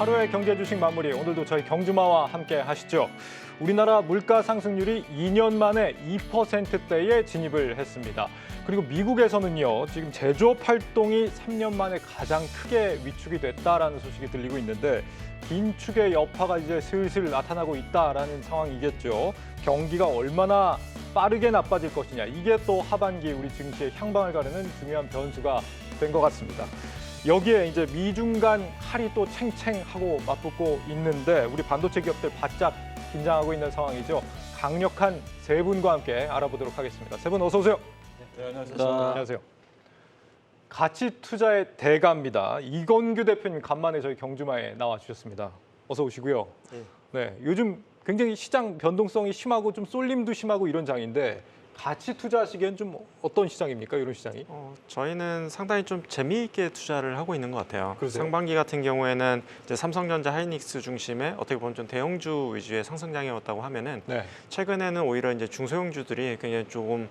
하루의 경제 주식 마무리 오늘도 저희 경주마와 함께 하시죠. 우리나라 물가 상승률이 2년 만에 2%대에 진입을 했습니다. 그리고 미국에서는요, 지금 제조업 활동이 3년 만에 가장 크게 위축이 됐다라는 소식이 들리고 있는데 긴축의 여파가 이제 슬슬 나타나고 있다라는 상황이겠죠. 경기가 얼마나 빠르게 나빠질 것이냐, 이게 또 하반기 우리 증시의 향방을 가르는 중요한 변수가 된 것 같습니다. 여기에 이제 미중 간 칼이 또 챙챙하고 맞붙고 있는데 우리 반도체 기업들 바짝 긴장하고 있는 상황이죠. 강력한 세 분과 함께 알아보도록 하겠습니다. 세 분 어서 오세요. 네, 안녕하세요. 안녕하세요. 가치 투자의 대가입니다. 이건규 대표님 간만에 저희 경주마에 나와 주셨습니다. 어서 오시고요. 네, 요즘 굉장히 시장 변동성이 심하고 좀 쏠림도 심하고 이런 장인데 가치 투자하시기엔 좀 어떤 시장입니까? 이런 시장이? 저희는 상당히 좀 재미있게 투자를 하고 있는 것 같아요. 그러세요? 상반기 같은 경우에는 이제 삼성전자, 하이닉스 중심의 어떻게 보면 좀 대형주 위주의 상승장이었다고 하면은 네. 최근에는 오히려 이제 중소형주들이 굉장히 조금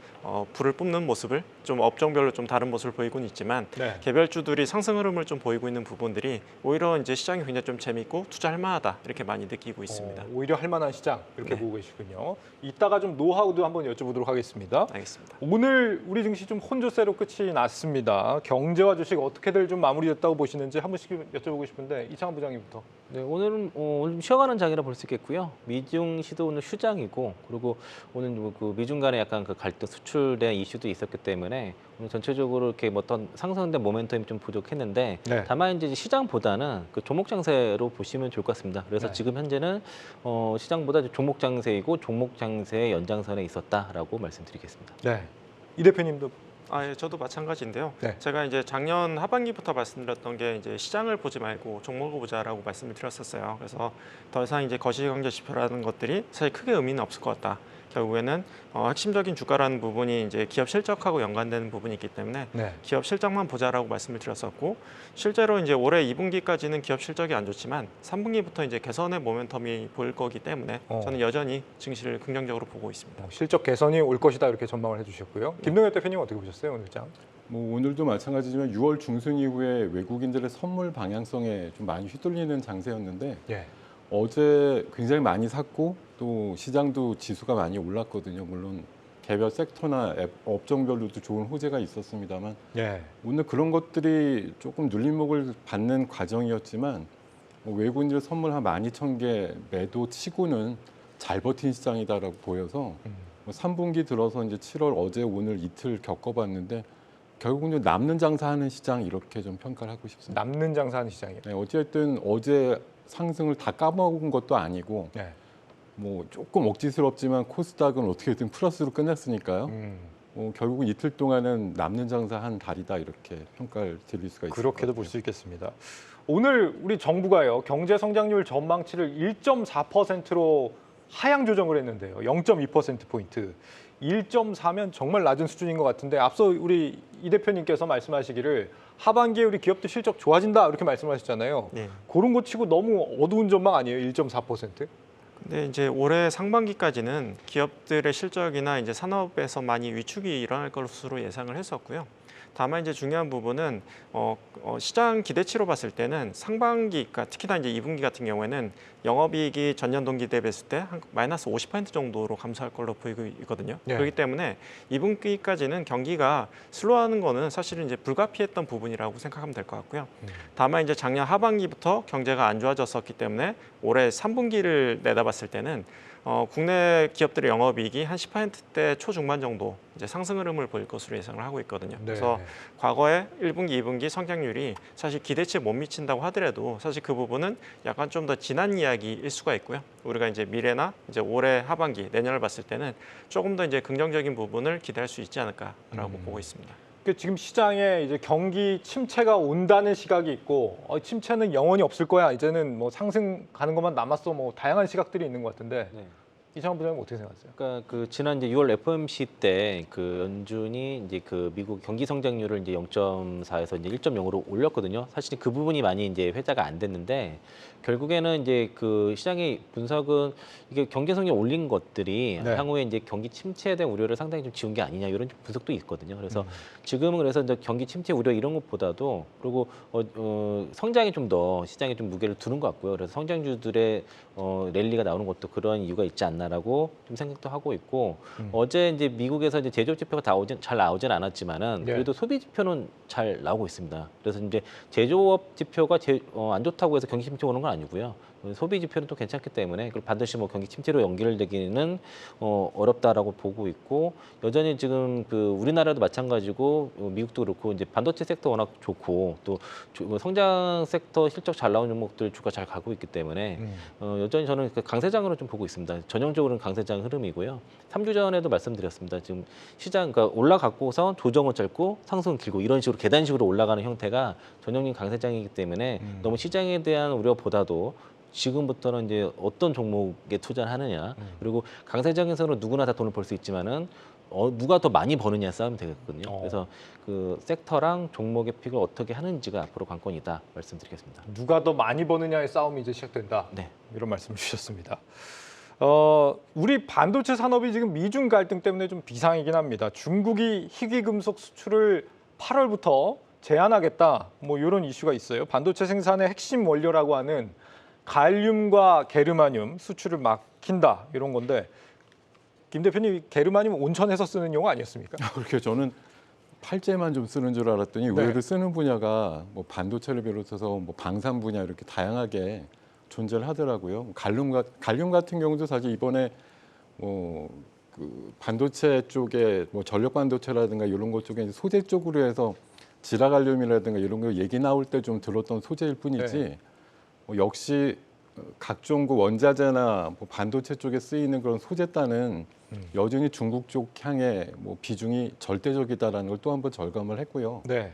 불을 뿜는 모습을 좀 업종별로 좀 다른 모습을 보이고는 있지만 네. 개별주들이 상승 흐름을 좀 보이고 있는 부분들이 오히려 이제 시장이 굉장히 좀 재미있고 투자할 만하다 이렇게 많이 느끼고 있습니다. 오히려 할 만한 시장 이렇게 네. 보고 계시군요. 이따가 좀 노하우도 한번 여쭤보도록 하겠습니다. 알겠습니다. 오늘 우리 증시 좀 혼조세로 끝이 났습니다. 경제와 주식 어떻게들 좀 마무리됐다고 보시는지 한 번씩 여쭤보고 싶은데 이창환 부장님부터. 네, 오늘은 오늘 좀 쉬어가는 장이라 볼 수 있겠고요. 미중시도 오늘 휴장이고, 그리고 오늘 그 미중 간의 약간 그 갈등 수출에 대한 이슈도 있었기 때문에 오늘 전체적으로 이렇게 뭐 어떤 상승된 모멘텀이 좀 부족했는데, 네. 다만 이제 시장보다는 그 종목 장세로 보시면 좋을 것 같습니다. 그래서 네. 지금 현재는 시장보다 이제 종목 장세이고 종목 장세의 연장선에 있었다라고 말씀드리겠습니다. 네. 이 대표님도. 예, 저도 마찬가지인데요. 네. 제가 이제 작년 하반기부터 말씀드렸던 게 이제 시장을 보지 말고 종목을 보자라고 말씀을 드렸었어요. 그래서 더 이상 이제 거시경제 지표라는 것들이 사실 크게 의미는 없을 것 같다. 결국에는 핵심적인 주가라는 부분이 이제 기업 실적하고 연관되는 부분이 있기 때문에 네. 기업 실적만 보자라고 말씀을 드렸었고, 실제로 이제 올해 2분기까지는 기업 실적이 안 좋지만 3분기부터 이제 개선의 모멘텀이 보일 거기 때문에 저는 여전히 증시를 긍정적으로 보고 있습니다. 실적 개선이 올 것이다 이렇게 전망을 해주셨고요. 김동현 대표님 어떻게 보셨어요 오늘 장? 뭐 오늘도 마찬가지지만 6월 중순 이후에 외국인들의 선물 방향성에 좀 많이 휘둘리는 장세였는데 예. 어제 굉장히 많이 샀고 또 시장도 지수가 많이 올랐거든요. 물론 개별 섹터나 업종별로도 좋은 호재가 있었습니다만 예. 오늘 그런 것들이 조금 눌림목을 받는 과정이었지만 뭐 외국인들 선물 한 12,000개 매도 치고는 잘 버틴 시장이다라고 보여서 뭐 3분기 들어서 이제 7월 어제 오늘 이틀 겪어봤는데 결국은 남는 장사하는 시장 이렇게 좀 평가를 하고 싶습니다. 남는 장사하는 시장이에요. 네, 어쨌든 어제 상승을 다 까먹은 것도 아니고 네. 뭐 조금 억지스럽지만 코스닥은 어떻게든 플러스로 끝났으니까요. 결국은 이틀 동안은 남는 장사 한 달이다 이렇게 평가를 드릴 수가 있을 것 그렇게도 같아요. 볼 수 있겠습니다. 오늘 우리 정부가요 경제 성장률 전망치를 1.4%로 하향 조정을 했는데요. 0.2%포인트. 1.4면 정말 낮은 수준인 것 같은데 앞서 우리 이 대표님께서 말씀하시기를 하반기에 우리 기업들 실적 좋아진다 이렇게 말씀하셨잖아요. 네. 그런 거 치고 너무 어두운 전망 아니에요? 1.4%? 근데 이제 올해 상반기까지는 기업들의 실적이나 이제 산업에서 많이 위축이 일어날 것으로 예상을 했었고요. 다만 이제 중요한 부분은 시장 기대치로 봤을 때는 상반기, 그러니까 특히나 이제 2분기 같은 경우에는 영업이익이 전년 동기 대비했을 때 한 마이너스 50% 정도로 감소할 걸로 보이고 있거든요. 네. 그렇기 때문에 2분기까지는 경기가 슬로우하는 거는 사실은 이제 불가피했던 부분이라고 생각하면 될 것 같고요. 다만 이제 작년 하반기부터 경제가 안 좋아졌었기 때문에 올해 3분기를 내다봤을 때는 국내 기업들의 영업이익이 한 10%대 초중반 정도 이제 상승 흐름을 보일 것으로 예상을 하고 있거든요. 네. 그래서 과거에 1분기, 2분기 성장률이 사실 기대치에 못 미친다고 하더라도 사실 그 부분은 약간 좀 더 지난 이야기일 수가 있고요. 우리가 이제 미래나 이제 올해 하반기, 내년을 봤을 때는 조금 더 이제 긍정적인 부분을 기대할 수 있지 않을까라고 보고 있습니다. 지금 시장에 이제 경기 침체가 온다는 시각이 있고 침체는 영원히 없을 거야. 이제는 뭐 상승 가는 것만 남았어. 뭐 다양한 시각들이 있는 것 같은데 네. 이창원 부장님 어떻게 생각하세요? 그러니까 그 지난 이제 6월 FOMC 때 그 연준이 이제 그 미국 경기 성장률을 이제 0.4에서 이제 1.0으로 올렸거든요. 사실 그 부분이 많이 이제 회자가 안 됐는데 결국에는 이제 그 시장의 분석은 이게 경기 성장 올린 것들이 네. 향후에 이제 경기 침체에 대한 우려를 상당히 좀 지운 게 아니냐 이런 분석도 있거든요. 그래서 지금은 그래서 이제 경기 침체 우려 이런 것보다도 그리고 성장이 좀 더 시장에 좀 무게를 두는 것 같고요. 그래서 성장주들의 랠리가 나오는 것도 그런 이유가 있지 않나라고 좀 생각도 하고 있고 어제 이제 미국에서 이제 제조업 지표가 잘 나오진 않았지만은 네. 그래도 소비 지표는 잘 나오고 있습니다. 그래서 이제 제조업 지표가 안 좋다고 해서 경기 침체 오는 건 아니고요. 소비 지표는 또 괜찮기 때문에 그걸 반드시 뭐 경기 침체로 연결되기는 어렵다라고 보고 있고 여전히 지금 그 우리나라도 마찬가지고 미국도 그렇고 이제 반도체 섹터 워낙 좋고 또 성장 섹터 실적 잘 나오는 종목들 주가 잘 가고 있기 때문에 여전히 저는 그 강세장으로 좀 보고 있습니다. 전형적으로는 강세장 흐름이고요. 3주 전에도 말씀드렸습니다. 지금 시장 그러니까 올라갔고서 조정을 짧고 상승은 길고 이런 식으로 계단식으로 올라가는 형태가 전형적인 강세장이기 때문에 너무 시장에 대한 우려보다도 지금부터는 이제 어떤 종목에 투자를 하느냐 그리고 강세장에서는 누구나 다 돈을 벌 수 있지만은 누가 더 많이 버느냐 싸움이 되겠거든요. 그래서 그 섹터랑 종목의 픽을 어떻게 하는지가 앞으로 관건이다 말씀드리겠습니다. 누가 더 많이 버느냐의 싸움이 이제 시작된다. 네. 이런 말씀을 주셨습니다. 우리 반도체 산업이 지금 미중 갈등 때문에 좀 비상이긴 합니다. 중국이 희귀금속 수출을 8월부터 제한하겠다. 뭐 이런 이슈가 있어요. 반도체 생산의 핵심 원료라고 하는 갈륨과 게르마늄 수출을 막힌다 이런 건데 김 대표님 게르마늄 온천에서 쓰는 용어 아니었습니까? 그렇게 저는 팔재만 좀 쓰는 줄 알았더니 네. 의외로 쓰는 분야가 뭐 반도체를 비롯해서 뭐 방산 분야 이렇게 다양하게 존재를 하더라고요. 갈륨 같은 경우도 사실 이번에 그 반도체 쪽에 뭐 전력 반도체라든가 이런 것 쪽에 이제 소재 쪽으로 해서 지라갈륨이라든가 이런 거 얘기 나올 때 좀 들었던 소재일 뿐이지 네. 역시 각종 그 원자재나 뭐 반도체 쪽에 쓰이는 그런 소재단은 여전히 중국 쪽 향의 뭐 비중이 절대적이다라는 걸 또 한 번 절감을 했고요. 네.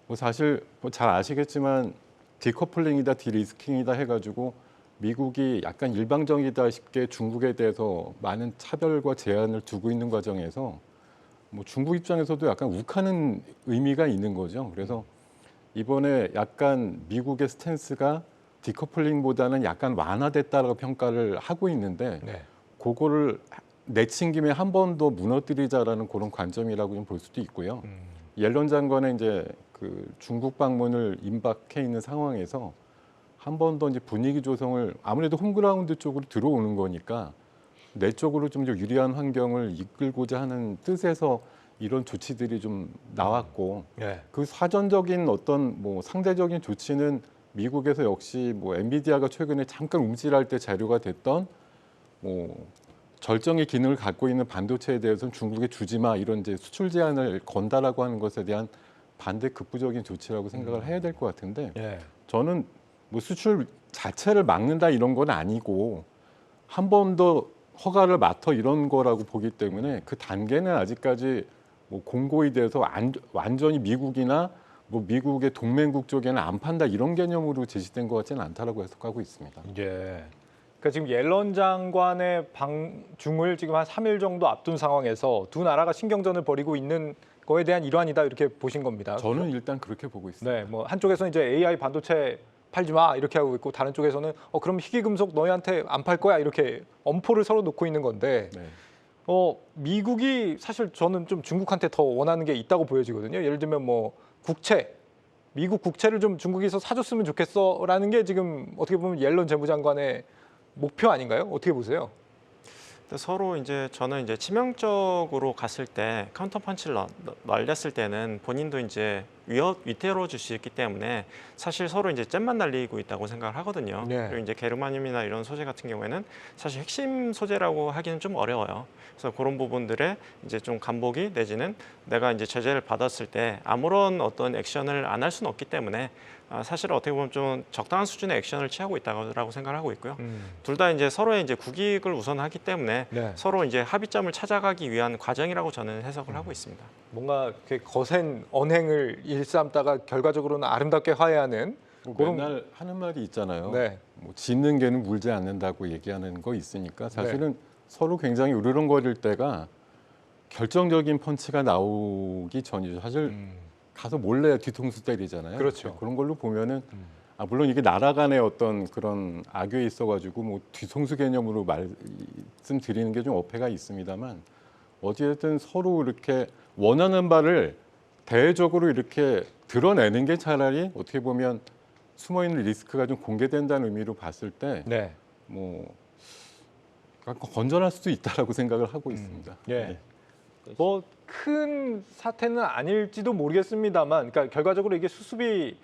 뭐 사실 뭐 잘 아시겠지만 디커플링이다 디리스킹이다 해가지고 미국이 약간 일방적이다 싶게 중국에 대해서 많은 차별과 제한을 두고 있는 과정에서 뭐 중국 입장에서도 약간 욱하는 의미가 있는 거죠. 그래서 이번에 약간 미국의 스탠스가 디커플링보다는 약간 완화됐다라고 평가를 하고 있는데 네. 그거를 내친 김에 한 번 더 무너뜨리자라는 그런 관점이라고 좀 볼 수도 있고요. 옐런 장관의 이제 그 중국 방문을 임박해 있는 상황에서 한 번 더 이제 분위기 조성을 아무래도 홈그라운드 쪽으로 들어오는 거니까 내 쪽으로 좀 유리한 환경을 이끌고자 하는 뜻에서 이런 조치들이 좀 나왔고 네. 그 사전적인 어떤 뭐 상대적인 조치는 미국에서 역시 뭐 엔비디아가 최근에 잠깐 움찔할 때 자료가 됐던 뭐 절정의 기능을 갖고 있는 반도체에 대해서는 중국에 주지 마 이런 이제 수출 제한을 건다라고 하는 것에 대한 반대 극부적인 조치라고 생각을 해야 될 것 같은데 네. 저는 뭐 수출 자체를 막는다 이런 건 아니고 한 번 더 허가를 맡아 이런 거라고 보기 때문에 그 단계는 아직까지 뭐 공고히 돼서 완전히 미국이나 뭐 미국의 동맹국 쪽에는 안 판다 이런 개념으로 제시된 것 같지는 않다라고 해석하고 있습니다. 예. 그러니까 지금 옐런 장관의 방중을 지금 한 3일 정도 앞둔 상황에서 두 나라가 신경전을 벌이고 있는 거에 대한 일환이다 이렇게 보신 겁니다. 저는 일단 그렇게 보고 있습니다. 네, 뭐 한쪽에서는 이제 AI 반도체 팔지 마 이렇게 하고 있고 다른 쪽에서는 그럼 희귀금속 너희한테 안 팔 거야 이렇게 엄포를 서로 놓고 있는 건데 네. 미국이 사실 저는 좀 중국한테 더 원하는 게 있다고 보여지거든요. 예를 들면 뭐 미국 국채를 좀 중국에서 사줬으면 좋겠어라는 게 지금 어떻게 보면 옐런 재무장관의 목표 아닌가요? 어떻게 보세요? 서로 이제 저는 이제 치명적으로 갔을 때 카운터 펀치를 날렸을 때는 본인도 이제 위태로워 줄 수 있기 때문에 사실 서로 이제 잼만 날리고 있다고 생각을 하거든요. 네. 그리고 이제 게르마늄이나 이런 소재 같은 경우에는 사실 핵심 소재라고 하기는 좀 어려워요. 그래서 그런 부분들에 이제 좀 간보기 내지는 내가 이제 제재를 받았을 때 아무런 어떤 액션을 안 할 수는 없기 때문에 사실 어떻게 보면 좀 적당한 수준의 액션을 취하고 있다고 생각을 하고 있고요. 둘 다 이제 서로의 이제 국익을 우선하기 때문에 네. 서로 이제 합의점을 찾아가기 위한 과정이라고 저는 해석을 하고 있습니다. 뭔가 이렇게 거센 언행을 일삼다가 결과적으로는 아름답게 화해하는 뭐 그런- 맨날 하는 말이 있잖아요. 네. 뭐 짖는 개는 물지 않는다고 얘기하는 거 있으니까 사실은 서로 굉장히 으르렁거릴 때가 결정적인 펀치가 나오기 전이죠. 사실 가서 몰래 뒤통수 때리잖아요. 그렇죠. 그런 걸로 보면은 물론 이게 나라 간의 어떤 그런 악유에 있어가지고 뭐 뒤통수 개념으로 말씀드리는 게 좀 어폐가 있습니다만 어찌됐든 서로 이렇게 원하는 바를 대외적으로 이렇게 드러내는 게 차라리 어떻게 보면 숨어있는 리스크가 좀 공개된다는 의미로 봤을 때 네. 뭐 건전할 수도 있다라고 생각을 하고 있습니다. 예. 네. 뭐 큰 사태는 아닐지도 모르겠습니다만, 그러니까 결과적으로 이게 수습이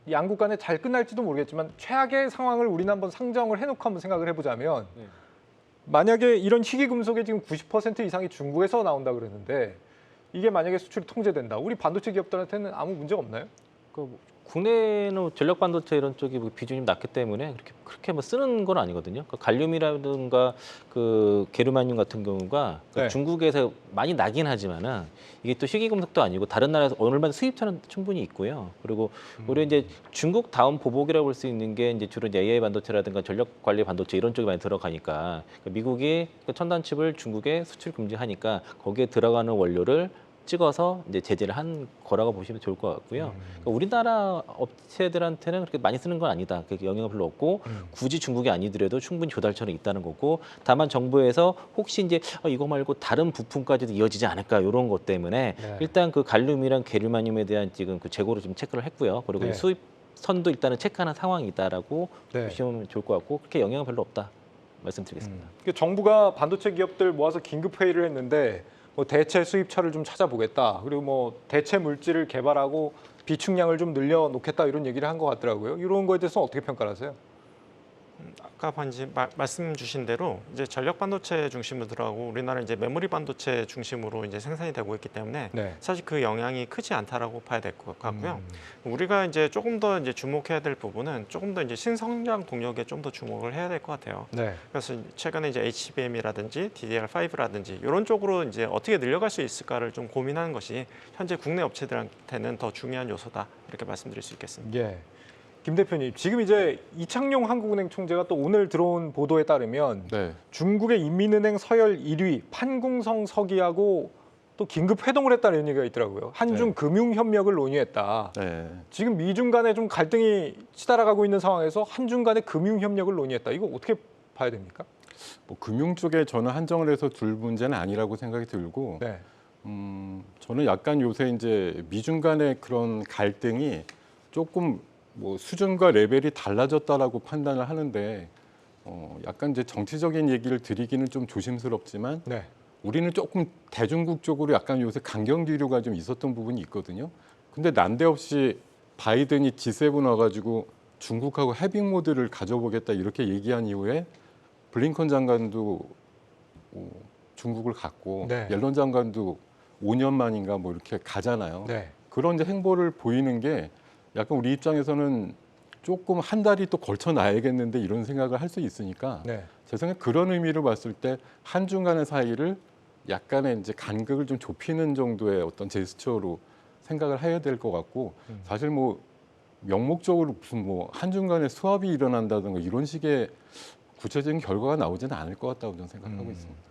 양국 간에 잘 끝날지도 모르겠지만 최악의 상황을 우리는 한번 상정을 해놓고 한번 생각을 해보자면 네. 만약에 이런 희귀금속의 지금 90% 이상이 중국에서 나온다 그러는데 이게 만약에 수출이 통제된다. 우리 반도체 기업들한테는 아무 문제가 없나요? 국내는 전력 반도체 이런 쪽이 뭐 비중이 낮기 때문에 그렇게 뭐 쓰는 건 아니거든요. 갈륨이라든가 그 게르마늄 같은 경우가 네. 중국에서 많이 나긴 하지만은 이게 또 희귀금속도 아니고 다른 나라에서 얼마나 수입처는 충분히 있고요. 그리고 우리 이제 중국 다음 보복이라고 볼 수 있는 게 이제 주로 AI 반도체라든가 전력 관리 반도체 이런 쪽이 많이 들어가니까 미국이 그 첨단 칩을 중국에 수출 금지하니까 거기에 들어가는 원료를 찍어서 이제 제재를 한 거라고 보시면 좋을 것 같고요. 그러니까 우리나라 업체들한테는 그렇게 많이 쓰는 건 아니다. 그렇게 영향은 별로 없고 굳이 중국이 아니더라도 충분히 조달처는 있다는 거고, 다만 정부에서 혹시 이제 이거 말고 다른 부품까지도 이어지지 않을까 이런 것 때문에 네. 일단 그 갈륨이랑 게르마늄에 대한 지금 그 재고를 좀 체크를 했고요. 그리고 네. 수입 선도 일단은 체크하는 상황이다라고 네. 보시면 좋을 것 같고 그렇게 영향은 별로 없다 말씀드리겠습니다. 정부가 반도체 기업들 모아서 긴급 회의를 했는데 뭐 대체 수입처를 좀 찾아보겠다. 그리고 뭐 대체 물질을 개발하고 비축량을 좀 늘려놓겠다 이런 얘기를 한 것 같더라고요. 이런 거에 대해서 어떻게 평가를 하세요? 아까 말씀 주신 대로 이제 전력 반도체 중심으로 들어가고 우리나라 이제 메모리 반도체 중심으로 이제 생산이 되고 있기 때문에 네. 사실 그 영향이 크지 않다라고 봐야 될 것 같고요. 우리가 이제 조금 더 이제 주목해야 될 부분은 조금 더 이제 신성장 동력에 좀 더 주목을 해야 될 것 같아요. 네. 그래서 최근에 이제 HBM이라든지 DDR5라든지 이런 쪽으로 이제 어떻게 늘려갈 수 있을까를 좀 고민하는 것이 현재 국내 업체들한테는 더 중요한 요소다 이렇게 말씀드릴 수 있겠습니다. 예. 김 대표님, 지금 이제 이창용 한국은행 총재가 또 오늘 들어온 보도에 따르면 네. 중국의 인민은행 서열 1위 판궁성 서기하고 또 긴급 회동을 했다는 얘기가 있더라고요. 한중 네. 금융 협력을 논의했다. 네. 지금 미중 간에 좀 갈등이 치달아가고 있는 상황에서 한중 간의 금융 협력을 논의했다. 이거 어떻게 봐야 됩니까? 뭐 금융 쪽에 저는 한정을 해서 둘 문제는 아니라고 생각이 들고 네. 저는 약간 요새 이제 미중 간의 그런 갈등이 조금 뭐 수준과 레벨이 달라졌다라고 판단을 하는데 약간 이제 정치적인 얘기를 드리기는 좀 조심스럽지만 네. 우리는 조금 대중국 쪽으로 약간 요새 강경기류가 좀 있었던 부분이 있거든요. 근데 난데없이 바이든이 G7 와가지고 중국하고 해빙 모드를 가져보겠다 이렇게 얘기한 이후에 블링컨 장관도 중국을 갔고 네. 옐런 장관도 5년 만인가 뭐 이렇게 가잖아요. 네. 그런 이제 행보를 보이는 게 약간 우리 입장에서는 조금 한 달이 또 걸쳐 놔야겠는데 이런 생각을 할 수 있으니까 네. 제 생각에 그런 의미로 봤을 때 한중 간의 사이를 약간의 이제 간극을 좀 좁히는 정도의 어떤 제스처로 생각을 해야 될 것 같고 사실 뭐 명목적으로 무슨 뭐 한중 간의 수합이 일어난다든가 이런 식의 구체적인 결과가 나오지는 않을 것 같다고 저는 생각하고 있습니다.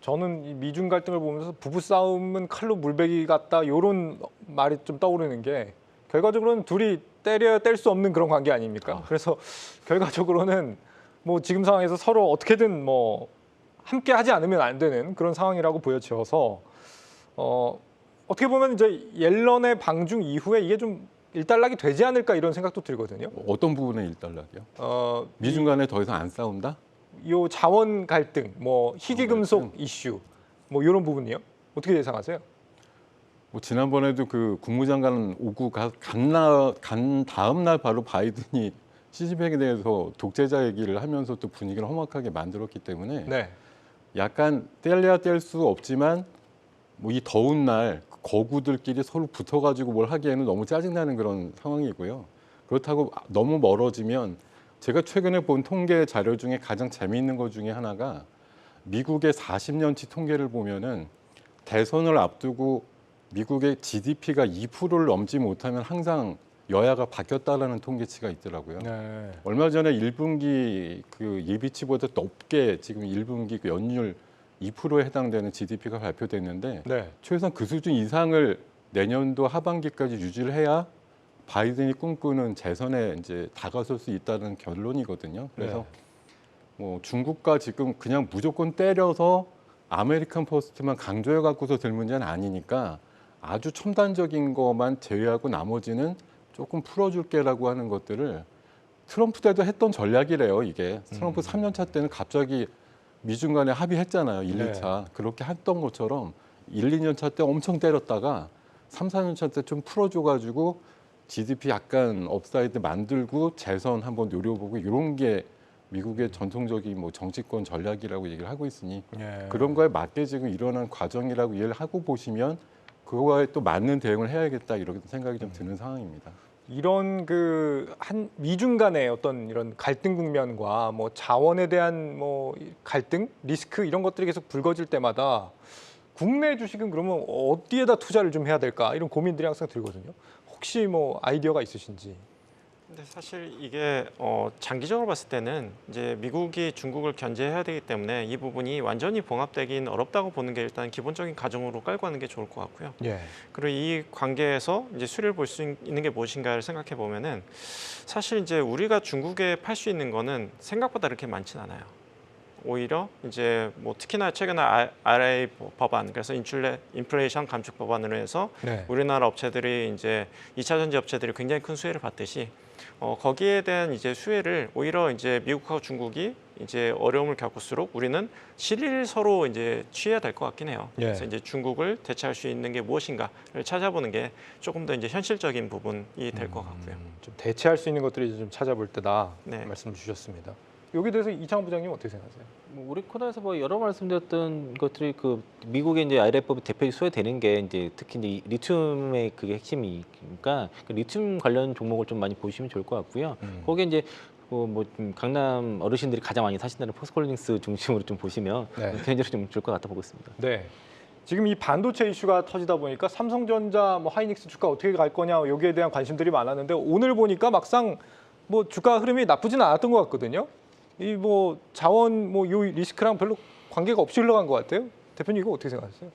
저는 이 미중 갈등을 보면서 부부 싸움은 칼로 물베기 같다 이런 말이 좀 떠오르는 게 결과적으로는 둘이 때려야 뗄 수 없는 그런 관계 아닙니까? 그래서 결과적으로는 뭐 지금 상황에서 서로 어떻게든 뭐 함께 하지 않으면 안 되는 그런 상황이라고 보여져서 어떻게 보면 이제 옐런의 방중 이후에 이게 좀 일단락이 되지 않을까 이런 생각도 들거든요. 어떤 부분에 일단락이요? 이 미중 간에 더 이상 안 싸운다? 요 자원 갈등, 뭐 희귀금속 갈등? 이슈, 뭐 이런 부분이요. 어떻게 예상하세요? 뭐 지난번에도 그 국무장관 오고 간 다음 날 바로 바이든이 시진핑에 대해서 독재자 얘기를 하면서 또 분위기를 험악하게 만들었기 때문에 네, 약간 뗄래야 뗄 수 없지만 뭐 이 더운 날 거구들끼리 서로 붙어가지고 뭘 하기에는 너무 짜증나는 그런 상황이고요. 그렇다고 너무 멀어지면 제가 최근에 본 통계 자료 중에 가장 재미있는 것 중에 하나가 미국의 40년치 통계를 보면은 대선을 앞두고 미국의 GDP가 2%를 넘지 못하면 항상 여야가 바뀌었다라는 통계치가 있더라고요. 네. 얼마 전에 1분기 그 예비치보다 높게 지금 1분기 그 연율 2%에 해당되는 GDP가 발표됐는데 네. 최소한 그 수준 이상을 내년도 하반기까지 유지를 해야 바이든이 꿈꾸는 재선에 이제 다가설 수 있다는 결론이거든요. 그래서 네. 뭐 중국과 지금 그냥 무조건 때려서 아메리칸 퍼스트만 강조해 갖고서 될 문제는 아니니까 아주 첨단적인 것만 제외하고 나머지는 조금 풀어줄게라고 하는 것들을 트럼프 때도 했던 전략이래요. 이게 트럼프 3년 차 때는 갑자기 미중 간에 합의했잖아요. 1, 네. 2차. 그렇게 했던 것처럼 1, 2년 차 때 엄청 때렸다가 3, 4년 차 때 좀 풀어줘가지고 GDP 약간 업사이드 만들고 재선 한번 노려보고 이런 게 미국의 전통적인 뭐 정치권 전략이라고 얘기를 하고 있으니 네. 그런 거에 맞게 지금 일어난 과정이라고 이해를 하고 보시면 그거에 또 맞는 대응을 해야겠다 이런 생각이 좀 드는 상황입니다. 이런 그 한 미중 간의 어떤 이런 갈등 국면과 뭐 자원에 대한 뭐 갈등, 리스크 이런 것들이 계속 불거질 때마다 국내 주식은 그러면 어디에다 투자를 좀 해야 될까 이런 고민들이 항상 들거든요. 혹시 뭐 아이디어가 있으신지? 근데 사실 이게 장기적으로 봤을 때는 이제 미국이 중국을 견제해야 되기 때문에 이 부분이 완전히 봉합되긴 어렵다고 보는 게 일단 기본적인 가정으로 깔고 하는 게 좋을 것 같고요. 예. 그리고 이 관계에서 이제 수혜를 볼 수 있는 게 무엇인가를 생각해 보면은 사실 이제 우리가 중국에 팔 수 있는 거는 생각보다 그렇게 많진 않아요. 오히려 이제 뭐 특히나 최근에 RA 법안, 그래서 인플레이션 감축 법안으로 해서 네. 우리나라 업체들이 이제 2차 전지 업체들이 굉장히 큰 수혜를 받듯이 거기에 대한 이제 수혜를 오히려 이제 미국하고 중국이 이제 어려움을 겪을수록 우리는 실리를 서로 이제 취해야 될 것 같긴 해요. 예. 그래서 이제 중국을 대체할 수 있는 게 무엇인가를 찾아보는 게 조금 더 이제 현실적인 부분이 될 것 같고요. 좀 대체할 수 있는 것들이 좀 찾아볼 때다 네. 말씀 주셨습니다. 여기 대해서 이창호 부장님 어떻게 생각하세요? 뭐 우리 코너에서 뭐 여러 말씀드렸던 것들이 그 미국의 이제 IRA법이 대표적으로 수혜되는 게 이제 특히 이제 리튬의 그게 핵심이니까 그 리튬 관련 종목을 좀 많이 보시면 좋을 것 같고요. 거기에 이제 뭐좀 강남 어르신들이 가장 많이 사신다는 포스코홀딩스 중심으로 좀 보시면 네. 개인적으로 좀 좋을 것 같다 보고 있습니다. 네. 지금 이 반도체 이슈가 터지다 보니까 삼성전자, 뭐 하이닉스 주가 어떻게 갈 거냐 여기에 대한 관심들이 많았는데 오늘 보니까 막상 뭐 주가 흐름이 나쁘지는 않았던 것 같거든요. 이 뭐 자원 뭐 요 리스크랑 별로 관계가 없이 흘러간 것 같아요. 대표님 이거 어떻게 생각하세요?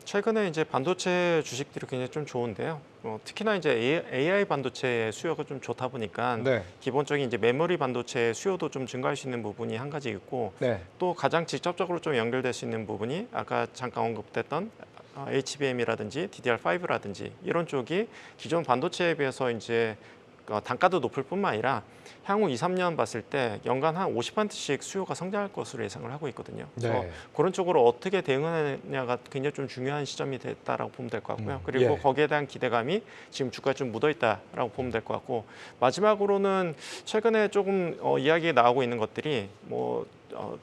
최근에 이제 반도체 주식들이 굉장히 좀 좋은데요. 특히나 이제 AI 반도체의 수요가 좀 좋다 보니까 네. 기본적인 이제 메모리 반도체 수요도 좀 증가할 수 있는 부분이 한 가지 있고 네. 또 가장 직접적으로 좀 연결될 수 있는 부분이 아까 잠깐 언급됐던 HBM이라든지 DDR5라든지 이런 쪽이 기존 반도체에 비해서 이제 단가도 높을 뿐만 아니라 향후 2, 3년 봤을 때 연간 한 50%씩 수요가 성장할 것으로 예상을 하고 있거든요. 그래서 네. 그런 쪽으로 어떻게 대응하느냐가 굉장히 좀 중요한 시점이 됐다라고 보면 될 것 같고요. 그리고 예. 거기에 대한 기대감이 지금 주가에 좀 묻어 있다라고 보면 될 것 같고 마지막으로는 최근에 조금 이야기 나오고 있는 것들이 뭐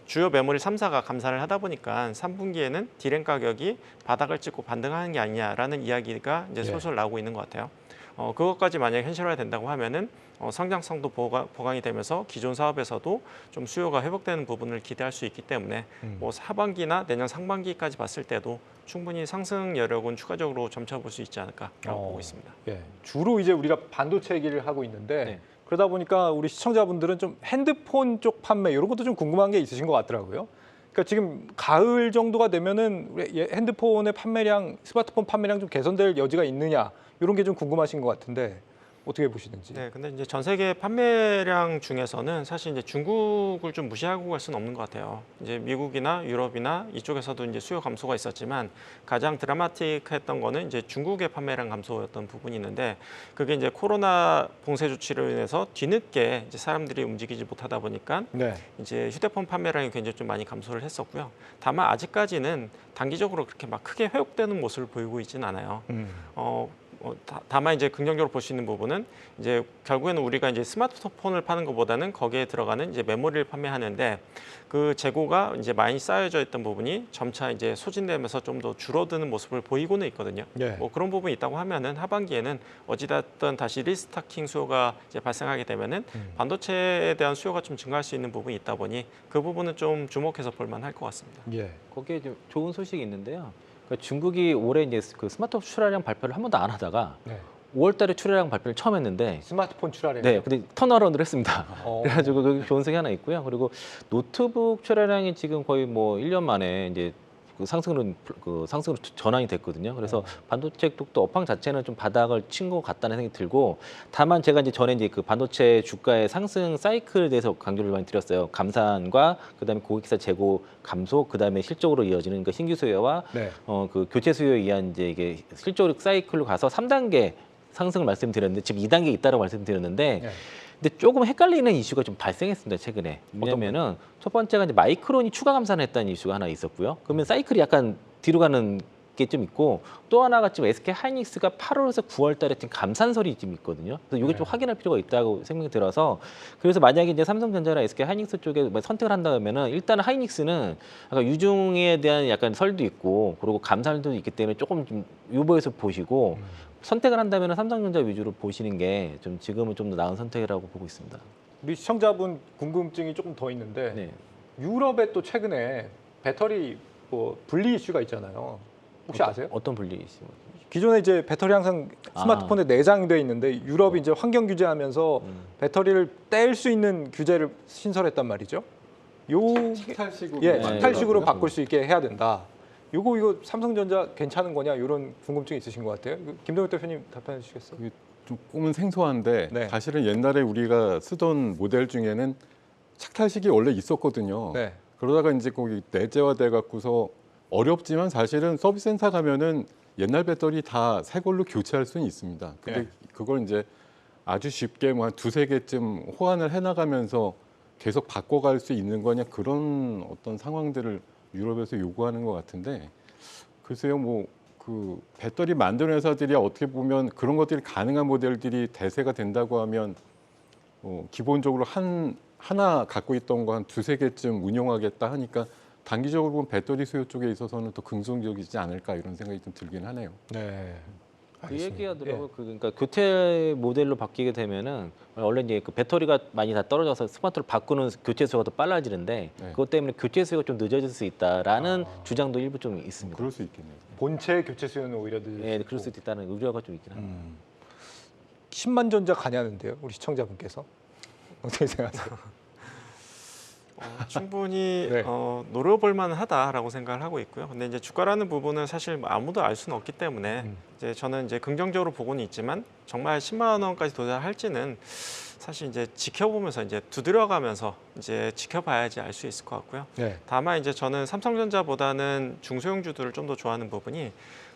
주요 메모리 3사가 감산을 하다 보니까 3분기에는 디램 가격이 바닥을 찍고 반등하는 게 아니냐라는 이야기가 이제 예. 솔솔 나오고 있는 것 같아요. 그것까지 만약에 현실화가 된다고 하면은 성장성도 보강이 되면서 기존 사업에서도 좀 수요가 회복되는 부분을 기대할 수 있기 때문에 뭐 하반기나 내년 상반기까지 봤을 때도 충분히 상승 여력은 추가적으로 점쳐볼 수 있지 않을까라고 보고 있습니다. 예. 주로 이제 우리가 반도체 얘기를 하고 있는데 네. 그러다 보니까 우리 시청자분들은 좀 핸드폰 쪽 판매 이런 것도 좀 궁금한 게 있으신 것 같더라고요. 그러니까 지금 가을 정도가 되면은 우리 핸드폰의 판매량, 스마트폰 판매량 좀 개선될 여지가 있느냐 이런 게 좀 궁금하신 것 같은데 어떻게 보시는지. 네, 근데 이제 전 세계 판매량 중에서는 사실 이제 중국을 좀 무시하고 갈 수는 없는 것 같아요. 이제 미국이나 유럽이나 이쪽에서도 이제 수요 감소가 있었지만 가장 드라마틱했던 거는 이제 중국의 판매량 감소였던 부분이 있는데 그게 이제 코로나 봉쇄 조치로 인해서 뒤늦게 이제 사람들이 움직이지 못하다 보니까 네. 이제 휴대폰 판매량이 굉장히 좀 많이 감소를 했었고요. 다만 아직까지는 단기적으로 그렇게 막 크게 회복되는 모습을 보이고 있지는 않아요. 다만 이제 긍정적으로 볼 수 있는 부분은 이제 결국에는 우리가 이제 스마트폰을 파는 것보다는 거기에 들어가는 이제 메모리를 판매하는데 그 재고가 이제 많이 쌓여져 있던 부분이 점차 이제 소진되면서 좀 더 줄어드는 모습을 보이고는 있거든요. 예. 뭐 그런 부분이 있다고 하면은 하반기에는 어찌됐든 다시 리스타킹 수요가 이제 발생하게 되면은 반도체에 대한 수요가 좀 증가할 수 있는 부분이 있다 보니 그 부분은 좀 주목해서 볼만할 것 같습니다. 예. 거기에 좀 좋은 소식이 있는데요. 그러니까 중국이 올해 이제 그 스마트폰 출하량 발표를 한 번도 안 하다가 네. 5월달에 출하량 발표를 처음 했는데 스마트폰 출하량. 네, 근데 턴어라운드를 했습니다. 어. 그래가지고 그 좋은 성이 하나 있고요. 그리고 노트북 출하량이 지금 거의 뭐 1년 만에 이제 상승으로 전환이 됐거든요. 그래서 반도체 쪽도 업황 자체는 좀 바닥을 친 것 같다는 생각이 들고, 다만 제가 이제 전에 이제 그 반도체 주가의 상승 사이클에 대해서 강조를 많이 드렸어요. 감산과 그다음에 고객사 재고 감소, 그다음에 실적으로 이어지는 그 신규 수요와 네. 그 교체 수요에 의한 이제 이게 실적 사이클로 가서 3단계 상승을 말씀드렸는데 지금 2단계 있다고 말씀드렸는데. 네. 근데 조금 헷갈리는 이슈가 좀 발생했습니다, 최근에. 왜냐면은 첫 번째가 이제 마이크론이 추가 감산을 했다는 이슈가 하나 있었고요. 그러면 사이클이 약간 뒤로 가는 게 좀 있고, 또 하나가 지금 SK 하이닉스가 8월에서 9월 달에 지금 감산설이 좀 있거든요. 그래서 이게 좀 확인할 필요가 있다고 생각이 들어서, 그래서 만약에 이제 삼성전자나 SK 하이닉스 쪽에 선택을 한다면은 일단은 하이닉스는 약간 유중에 대한 약간 설도 있고, 그리고 감산도 있기 때문에 조금 좀 유보해서 보시고, 선택을 한다면 삼성전자 위주로 보시는 게 좀 지금은 좀 더 나은 선택이라고 보고 있습니다. 우리 시청자분 궁금증이 조금 더 있는데 네. 유럽에 또 최근에 배터리 뭐 분리 이슈가 있잖아요. 혹시 아세요? 어떤 분리 있습니까? 기존에 이제 배터리 항상 스마트폰에 내장돼 있는데 유럽이 이제 환경 규제하면서 배터리를 뗄 수 있는 규제를 신설했단 말이죠. 요 탈식으로 예, 네, 탈식으로 그렇고요. 바꿀 수 있게 해야 된다. 이거 삼성전자 괜찮은 거냐 이런 궁금증이 있으신 것 같아요. 김동욱 대표님 답변해 주시겠어요? 좀 꿈은 생소한데 네. 사실은 옛날에 우리가 쓰던 모델 중에는 착탈식이 원래 있었거든요. 네. 그러다가 이제 거기 내재화돼 갖고서 어렵지만 사실은 서비스 센터 가면은 옛날 배터리 다 새 걸로 교체할 수는 있습니다. 근데 네. 그걸 이제 아주 쉽게 뭐 한 두세 개쯤 호환을 해 나가면서 계속 바꿔갈 수 있는 거냐, 그런 어떤 상황들을 유럽에서 요구하는 것 같은데, 글쎄요, 뭐 그 배터리 만드는 회사들이 어떻게 보면 그런 것들이 가능한 모델들이 대세가 된다고 하면 기본적으로 하나 갖고 있던 거 한 두세 개쯤 운영하겠다 하니까 단기적으로 보면 배터리 수요 쪽에 있어서는 더 긍정적이지 않을까, 이런 생각이 좀 들긴 하네요. 네. 그 얘기하더라고요. 그러니까 교체 모델로 바뀌게 되면은 원래 이제 그 배터리가 많이 다 떨어져서 스마트를 바꾸는 교체 수가 더 빨라지는데, 네. 그것 때문에 교체 수요가 좀 늦어질 수 있다라는 주장도 일부 좀 있습니다. 그럴 수 있겠네요. 본체 교체 수요는 오히려 늦을 예, 수 그럴 수 있고. 있다는 우려가 좀 있긴 합니다. 10만 전자 가냐는데요, 우리 시청자분께서 어떻게 생각하세요? 충분히 네. 노려볼 만하다라고 생각을 하고 있고요. 근데 이제 주가라는 부분은 사실 뭐 아무도 알 수는 없기 때문에 이제 저는 이제 긍정적으로 보고는 있지만 정말 10만 원까지 도달할지는 사실 이제 지켜보면서 이제 두드려가면서 이제 지켜봐야지 알 수 있을 것 같고요. 네. 다만 이제 저는 삼성전자보다는 중소형주들을 좀 더 좋아하는 부분이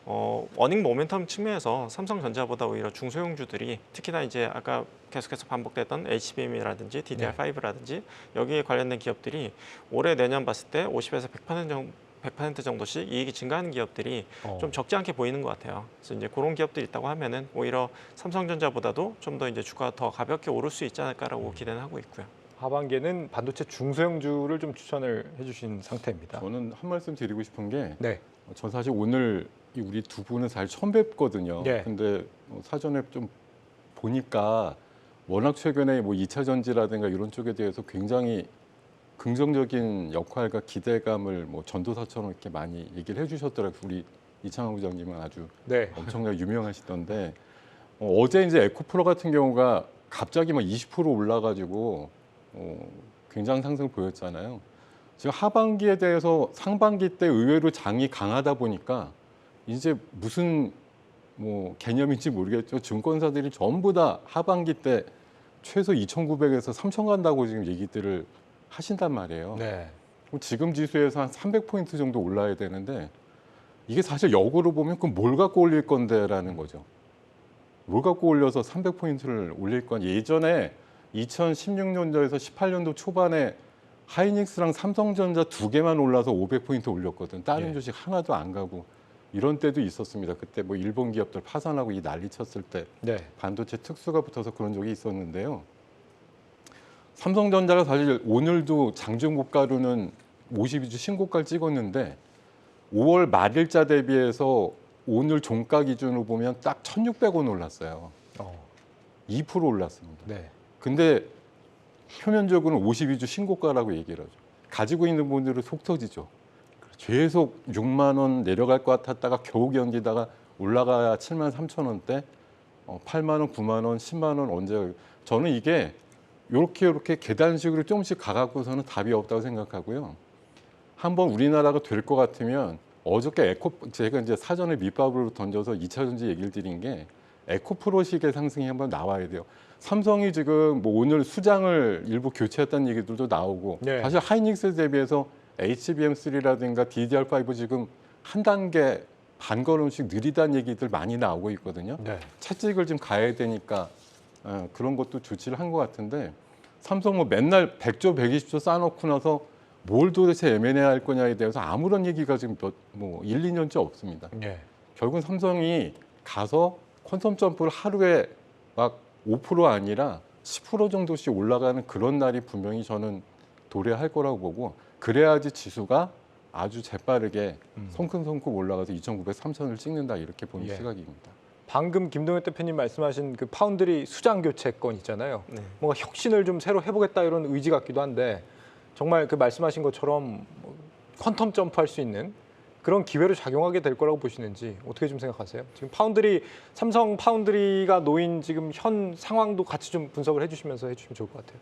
어닝 모멘텀 측면에서 삼성전자보다 오히려 중소형주들이, 특히나 이제 아까 계속해서 반복됐던 HBM이라든지 DDR5라든지 여기에 관련된 기업들이 올해 내년 봤을 때 50에서 100% 정도씩 이익이 증가하는 기업들이 좀 적지 않게 보이는 것 같아요. 그래서 이제 그런 기업들이 있다고 하면은 오히려 삼성전자보다도 좀 더 이제 주가가 더 가볍게 오를 수 있지 않을까라고 기대는 하고 있고요. 하반기에는 반도체 중소형주를 좀 추천을 해주신 상태입니다. 저는 한 말씀 드리고 싶은 게, 네. 전 사실 오늘 우리 두 분은 사실 처음 뵙거든요. 네. 근데 사전에 좀 보니까 워낙 최근에 뭐 2차 전지라든가 이런 쪽에 대해서 굉장히 긍정적인 역할과 기대감을 뭐 전도사처럼 이렇게 많이 얘기를 해주셨더라고요. 우리 이창호 부장님은 아주 네. 엄청나게 유명하시던데, 어제 이제 에코프로 같은 경우가 갑자기 막 20% 올라가지고 굉장한 상승을 보였잖아요. 지금 하반기에 대해서 상반기 때 의외로 장이 강하다 보니까 이제 무슨 뭐 개념인지 모르겠죠. 증권사들이 전부 다 하반기 때 최소 2,900에서 3,000 간다고 지금 얘기들을 하신단 말이에요. 네. 지금 지수에서 한 300포인트 정도 올라야 되는데, 이게 사실 역으로 보면 그럼 뭘 갖고 올릴 건데라는 거죠. 뭘 갖고 올려서 300포인트를 올릴 건, 예전에 2016년도에서 18년도 초반에 하이닉스랑 삼성전자 두 개만 올라서 500포인트 올렸거든. 다른 예. 주식 하나도 안 가고. 이런 때도 있었습니다. 그때 뭐 일본 기업들 파산하고 이 난리 쳤을 때 네. 반도체 특수가 붙어서 그런 적이 있었는데요. 삼성전자가 사실 오늘도 장중고가로는 52주 신고가를 찍었는데 5월 말일자 대비해서 오늘 종가 기준으로 보면 딱 1,600원 올랐어요. 2% 올랐습니다. 네. 근데 표면적으로는 52주 신고가라고 얘기를 하죠. 가지고 있는 분들은 속 터지죠. 계속 6만 원 내려갈 것 같았다가 겨우 견디다가 올라가야 7만 3천 원대. 8만 원, 9만 원, 10만 원 언제 저는 이게 요렇게 계단식으로 조금씩 가갖고서는 답이 없다고 생각하고요. 한번 우리나라가 될 것 같으면 어저께 제가 이제 사전에 밑밥으로 던져서 2차 전지 얘기를 드린 게 에코프로식의 상승이 한번 나와야 돼요. 삼성이 지금 뭐 오늘 수장을 일부 교체했다는 얘기들도 나오고 네. 사실 하이닉스 대비해서 HBM3라든가 DDR5 지금 한 단계 반 걸음씩 느리다는 얘기들 많이 나오고 있거든요. 네. 채찍을 좀 가야 되니까 그런 것도 조치를 한 것 같은데 삼성 뭐 맨날 100조, 120조 쌓아놓고 나서 뭘 도대체 M&A 할 거냐에 대해서 아무런 얘기가 지금 1, 2년째 없습니다. 네. 결국은 삼성이 가서 퀀텀 점프를 하루에 막 5% 아니라 10% 정도씩 올라가는 그런 날이 분명히 저는 도래할 거라고 보고 그래야지 지수가 아주 재빠르게 성큼성큼 올라가서 2,900, 3,000을 찍는다 이렇게 보는 예. 시각입니다. 방금 김동현 대표님 말씀하신 그 파운드리 수장 교체 건 있잖아요. 네. 뭔가 혁신을 좀 새로 해보겠다 이런 의지 같기도 한데 정말 그 말씀하신 것처럼 퀀텀 점프할 수 있는 그런 기회로 작용하게 될 거라고 보시는지 어떻게 좀 생각하세요? 지금 파운드리 삼성 파운드리가 놓인 지금 현 상황도 같이 좀 분석을 해주시면서 해주시면 좋을 것 같아요.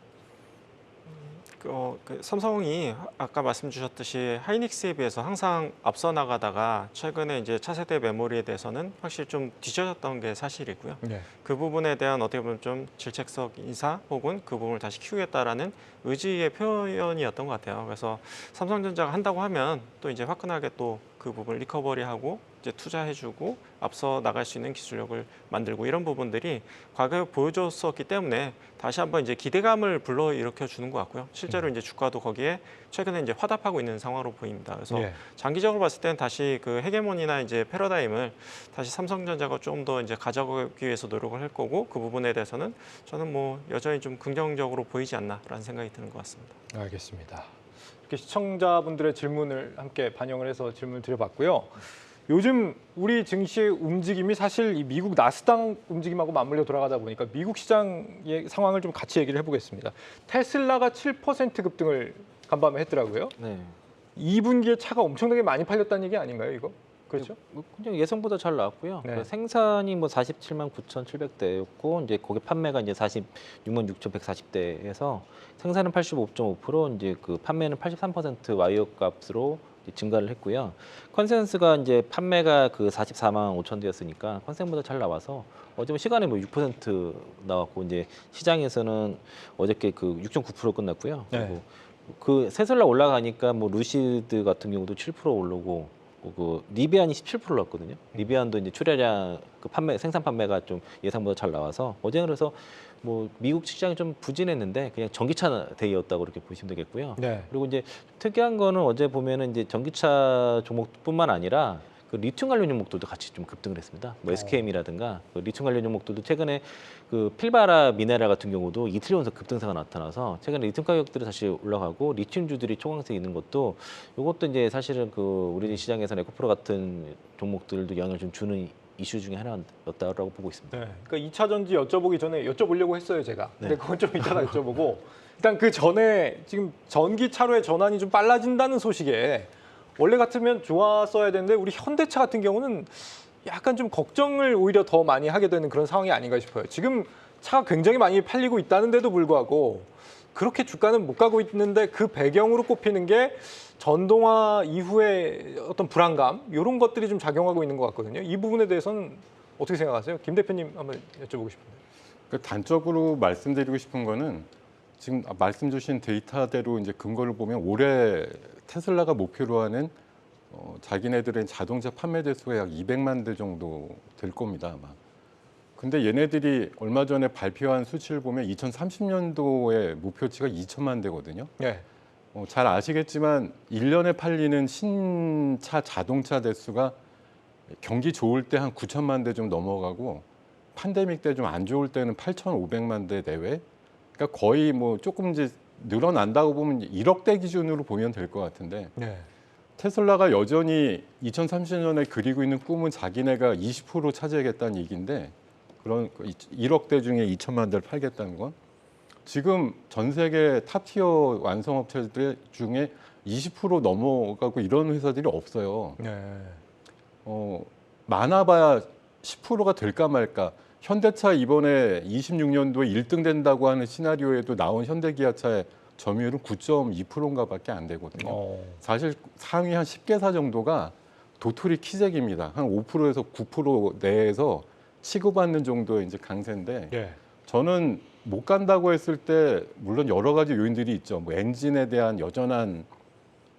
그 삼성이 아까 말씀 주셨듯이 하이닉스에 비해서 항상 앞서 나가다가 최근에 이제 차세대 메모리에 대해서는 확실히 좀 뒤처졌던 게 사실이고요. 네. 그 부분에 대한 어떻게 보면 좀 질책석 인사 혹은 그 부분을 다시 키우겠다라는 의지의 표현이었던 것 같아요. 그래서 삼성전자가 한다고 하면 또 이제 화끈하게 또 그 부분을 리커버리하고 이제 투자해주고 앞서 나갈 수 있는 기술력을 만들고 이런 부분들이 과거에 보여줬었기 때문에 다시 한번 이제 기대감을 불러일으켜 주는 것 같고요. 실제로 이제 주가도 거기에 최근에 이제 화답하고 있는 상황으로 보입니다. 그래서 예. 장기적으로 봤을 때는 다시 그 헤게모니나 이제 패러다임을 다시 삼성전자가 좀 더 이제 가져가기 위해서 노력을 할 거고 그 부분에 대해서는 저는 뭐 여전히 좀 긍정적으로 보이지 않나라는 생각이 드는 것 같습니다. 알겠습니다. 이렇게 시청자분들의 질문을 함께 반영을 해서 질문을 드려봤고요. 요즘 우리 증시의 움직임이 사실 이 미국 나스닥 움직임하고 맞물려 돌아가다 보니까 미국 시장의 상황을 좀 같이 얘기를 해보겠습니다. 테슬라가 7% 급등을 간밤에 했더라고요. 네. 2분기에 차가 엄청나게 많이 팔렸다는 얘기 아닌가요, 이거? 그렇죠? 뭐 그냥 예상보다 잘 나왔고요. 네. 그 생산이 뭐 47만 9,700대였고 이제 거기 판매가 이제 46만 6,140대에서 생산은 85.5%, 이제 그 판매는 83% 와이어 값으로 증가를 했고요. 컨센서스가 이제 판매가 그 44만 5천 대였으니까 컨센서스보다 잘 나와서 어제 뭐 시간에 뭐 6% 나왔고 이제 시장에서는 어저께 그 6.9% 끝났고요. 네. 그리고 그 테슬라 올라가니까 뭐 루시드 같은 경우도 7% 오르고 그 리비안이 17% 올랐거든요. 리비안도 이제 출하량 그 생산 판매가 좀 예상보다 잘 나와서 어제는 그래서 뭐 미국 시장이 좀 부진했는데 그냥 전기차 데이였다고 그렇게 보시면 되겠고요. 네. 그리고 이제 특이한 거는 어제 보면은 이제 전기차 종목뿐만 아니라 그 리튬 관련 종목들도 같이 좀 급등을 했습니다. 뭐 SKM이라든가 그 리튬 관련 종목들도 최근에 그 필바라 미네랄 같은 경우도 이틀 연속 급등세가 나타나서 최근에 리튬 가격들이 다시 올라가고 리튬주들이 초강세 있는 것도 이것도 이제 사실은 그 우리 시장에서는 에코프로 같은 종목들도 영향을 좀 주는 이슈 중에 하나였다라고 보고 있습니다. 네. 그러니까 2차 전지 여쭤보기 전에 여쭤보려고 했어요, 제가. 근데 네. 그건 좀 이따가 여쭤보고 일단 그 전에 지금 전기차로의 전환이 좀 빨라진다는 소식에 원래 같으면 좋았어야 되는데 우리 현대차 같은 경우는 약간 좀 걱정을 오히려 더 많이 하게 되는 그런 상황이 아닌가 싶어요. 지금 차가 굉장히 많이 팔리고 있다는데도 불구하고 그렇게 주가는 못 가고 있는데 그 배경으로 꼽히는 게 전동화 이후에 어떤 불안감 이런 것들이 좀 작용하고 있는 것 같거든요. 이 부분에 대해서는 어떻게 생각하세요? 김 대표님 한번 여쭤보고 싶은데. 그 단적으로 말씀드리고 싶은 거는 지금 말씀 주신 데이터대로 이제 근거를 보면 올해 테슬라가 목표로 하는 자기네들의 자동차 판매 대수가 약 200만 대 정도 될 겁니다, 아마. 근데 얘네들이 얼마 전에 발표한 수치를 보면 2030년도에 목표치가 2천만 대거든요. 네. 잘 아시겠지만 1년에 팔리는 신차 자동차 대수가 경기 좋을 때 한 9천만 대 좀 넘어가고 팬데믹 때 좀 안 좋을 때는 8,500만 대 내외. 그러니까 거의 뭐 조금 이제 늘어난다고 보면 1억 대 기준으로 보면 될 것 같은데 네. 테슬라가 여전히 2030년에 그리고 있는 꿈은 자기네가 20% 차지하겠다는 얘기인데 그런 1억 대 중에 2천만 대를 팔겠다는 건 지금 전 세계 탑티어 완성업체들 중에 20% 넘어가고 이런 회사들이 없어요. 네. 많아봐야 10%가 될까 말까. 현대차 이번에 26년도에 1등 된다고 하는 시나리오에도 나온 현대기아차의 점유율은 9.2%인가밖에 안 되거든요. 사실 상위 한 10개사 정도가 도토리 키재기입니다. 한 5%에서 9% 내에서 치고받는 정도의 이제 강세인데 예. 저는 못 간다고 했을 때 물론 여러 가지 요인들이 있죠. 뭐 엔진에 대한 여전한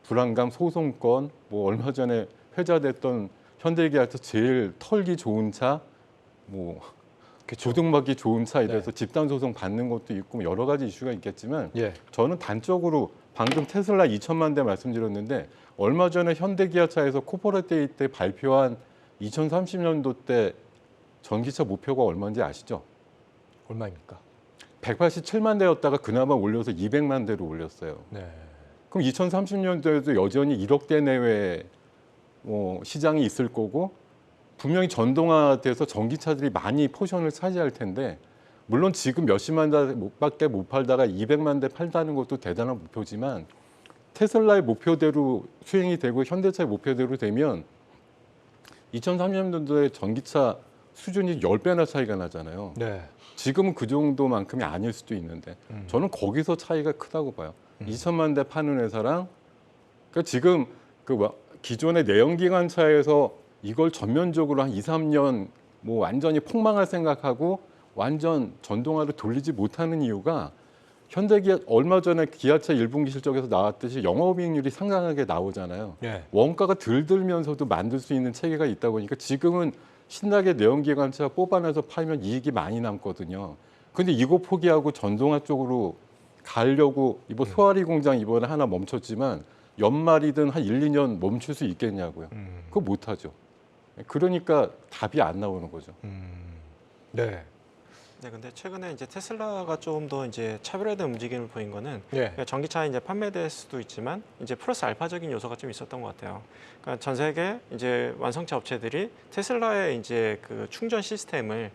불안감, 소송권, 뭐 얼마 전에 회자됐던 현대기아차 제일 털기 좋은 차, 뭐 조등막이 좋은 차 이래서 집단 소송 받는 것도 있고 여러 가지 이슈가 있겠지만 예. 저는 단적으로 방금 테슬라 2천만 대 말씀드렸는데 얼마 전에 현대기아차에서 코퍼레 데이 때 발표한 2030년도 때 전기차 목표가 얼마인지 아시죠? 얼마입니까? 187만 대였다가 그나마 올려서 200만 대로 올렸어요. 네. 그럼 2030년도에도 여전히 1억 대 내외 시장이 있을 거고 분명히 전동화돼서 전기차들이 많이 포션을 차지할 텐데 물론 지금 몇십만 대밖에 못 팔다가 200만 대 팔다는 것도 대단한 목표지만 테슬라의 목표대로 수행이 되고 현대차의 목표대로 되면 2030년도에 전기차 수준이 10배나 차이가 나잖아요. 네. 지금은 그 정도만큼이 아닐 수도 있는데 저는 거기서 차이가 크다고 봐요. 2천만 대 파는 회사랑 그러니까 지금 기존의 내연기관 차에서 이걸 전면적으로 한 2, 3년 뭐 완전히 폭망할 생각하고 완전 전동화로 돌리지 못하는 이유가 현대기아 얼마 전에 기아차 1분기 실적에서 나왔듯이 영업이익률이 상당하게 나오잖아요. 예. 원가가 덜 들면서도 만들 수 있는 체계가 있다 보니까 지금은 신나게 내연기관차 뽑아내서 팔면 이익이 많이 남거든요. 근데 이거 포기하고 전동화 쪽으로 가려고 이번 소아리 공장 이번에 하나 멈췄지만 연말이든 한 1, 2년 멈출 수 있겠냐고요. 그거 못하죠. 그러니까 답이 안 나오는 거죠. 네. 네, 근데 최근에 이제 테슬라가 좀 더 이제 차별화된 움직임을 보인 거는 예. 전기차 이제 판매될 수도 있지만 이제 플러스 알파적인 요소가 좀 있었던 것 같아요. 그러니까 전 세계 이제 완성차 업체들이 테슬라의 이제 그 충전 시스템을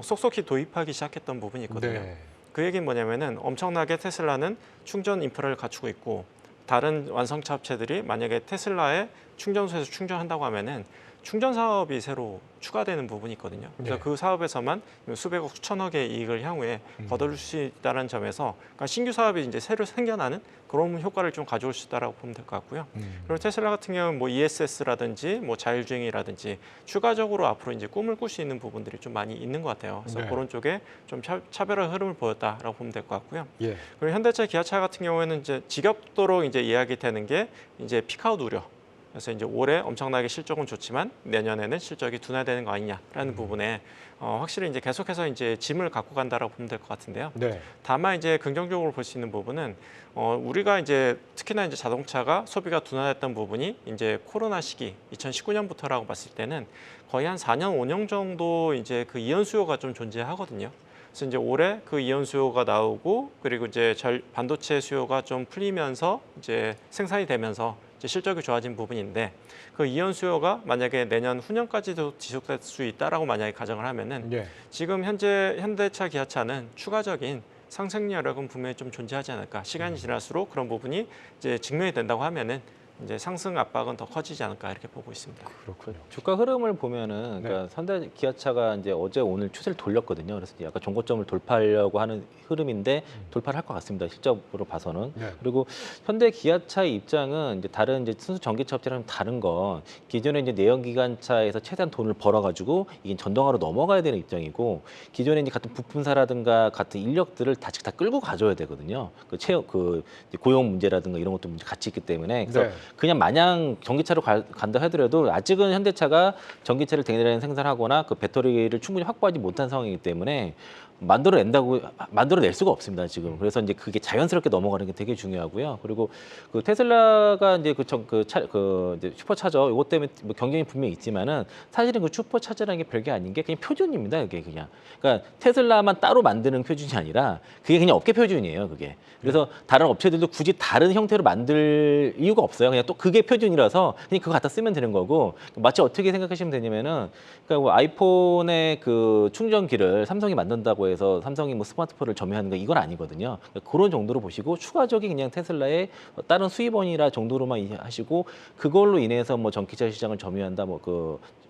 속속히 도입하기 시작했던 부분이 있거든요. 네. 그 얘기는 뭐냐면은 엄청나게 테슬라는 충전 인프라를 갖추고 있고 다른 완성차 업체들이 만약에 테슬라의 충전소에서 충전한다고 하면은 충전 사업이 새로 추가되는 부분이 있거든요. 그래서 네. 그 사업에서만 수백억, 수천억의 이익을 향후에 거둘 수 있다는 점에서 그러니까 신규 사업이 이제 새로 생겨나는 그런 효과를 좀 가져올 수 있다라고 보면 될 것 같고요. 그리고 테슬라 같은 경우는 뭐 ESS라든지 뭐 자율주행이라든지 추가적으로 앞으로 이제 꿈을 꿀 수 있는 부분들이 좀 많이 있는 것 같아요. 그래서 네. 그런 쪽에 좀 차별화 흐름을 보였다라고 보면 될 것 같고요. 예. 그리고 현대차, 기아차 같은 경우에는 이제 지겹도록 이제 이야기되는 게 이제 피크아웃 우려. 그래서 이제 올해 엄청나게 실적은 좋지만 내년에는 실적이 둔화되는 거 아니냐라는 부분에 확실히 이제 계속해서 이제 짐을 갖고 간다라고 보면 될 것 같은데요. 네. 다만 이제 긍정적으로 볼 수 있는 부분은 우리가 이제 특히나 이제 자동차가 소비가 둔화됐던 부분이 이제 코로나 시기 2019년부터라고 봤을 때는 거의 한 4년, 5년 정도 이제 그 이연 수요가 좀 존재하거든요. 그래서 이제 올해 그 이연 수요가 나오고 그리고 이제 반도체 수요가 좀 풀리면서 이제 생산이 되면서 이제 실적이 좋아진 부분인데 그 이연 수요가 만약에 내년 후년까지도 지속될 수 있다라고 만약에 가정을 하면은 예. 지금 현재 현대차, 기아차는 추가적인 상승 여력은 분명히 좀 존재하지 않을까. 시간이 지날수록 그런 부분이 이제 증명이 된다고 하면은 이제 상승 압박은 더 커지지 않을까 이렇게 보고 있습니다. 그렇군요. 주가 흐름을 보면은 그러니까 현대 기아차가 이제 어제 오늘 추세를 돌렸거든요. 그래서 약간 종고점을 돌파하려고 하는 흐름인데 돌파를 할 것 같습니다. 실적으로 봐서는. 네. 그리고 현대 기아차의 입장은 이제 다른 이제 순수 전기차 업체랑 다른 건 기존에 이제 내연기관차에서 최대한 돈을 벌어가지고 이게 전동화로 넘어가야 되는 입장이고 기존에 이제 같은 부품사라든가 같은 인력들을 다 끌고 가줘야 되거든요. 그 고용 문제라든가 이런 것도 같이 있기 때문에 그래서 네. 그냥 마냥 전기차로 간다 하더라도 아직은 현대차가 전기차를 대량으로 생산하거나 그 배터리를 충분히 확보하지 못한 상황이기 때문에 만들어낼 수가 없습니다 지금. 그래서 이제 그게 자연스럽게 넘어가는 게 되게 중요하고요. 그리고 그 테슬라가 이제 이제 슈퍼차저 이것 때문에 뭐 경쟁이 분명히 있지만은 사실은 그 슈퍼차저라는 게 별게 아닌 게 그냥 표준입니다. 그게 그냥. 그러니까 테슬라만 따로 만드는 표준이 아니라 그게 그냥 업계 표준이에요. 그게. 그래서 다른 업체들도 굳이 다른 형태로 만들 이유가 없어요. 그냥 또 그게 표준이라서 그냥 그거 갖다 쓰면 되는 거고 마치 어떻게 생각하시면 되냐면은 그러니까 뭐 아이폰의 그 충전기를 삼성이 만든다고 해서 삼성이 뭐 스마트폰을 점유하는 거 이건 아니거든요. 그러니까 그런 정도로 보시고 추가적인 그냥 테슬라의 다른 수입원이라 정도로만 하시고 그걸로 인해서 뭐 전기차 시장을 점유한다, 뭐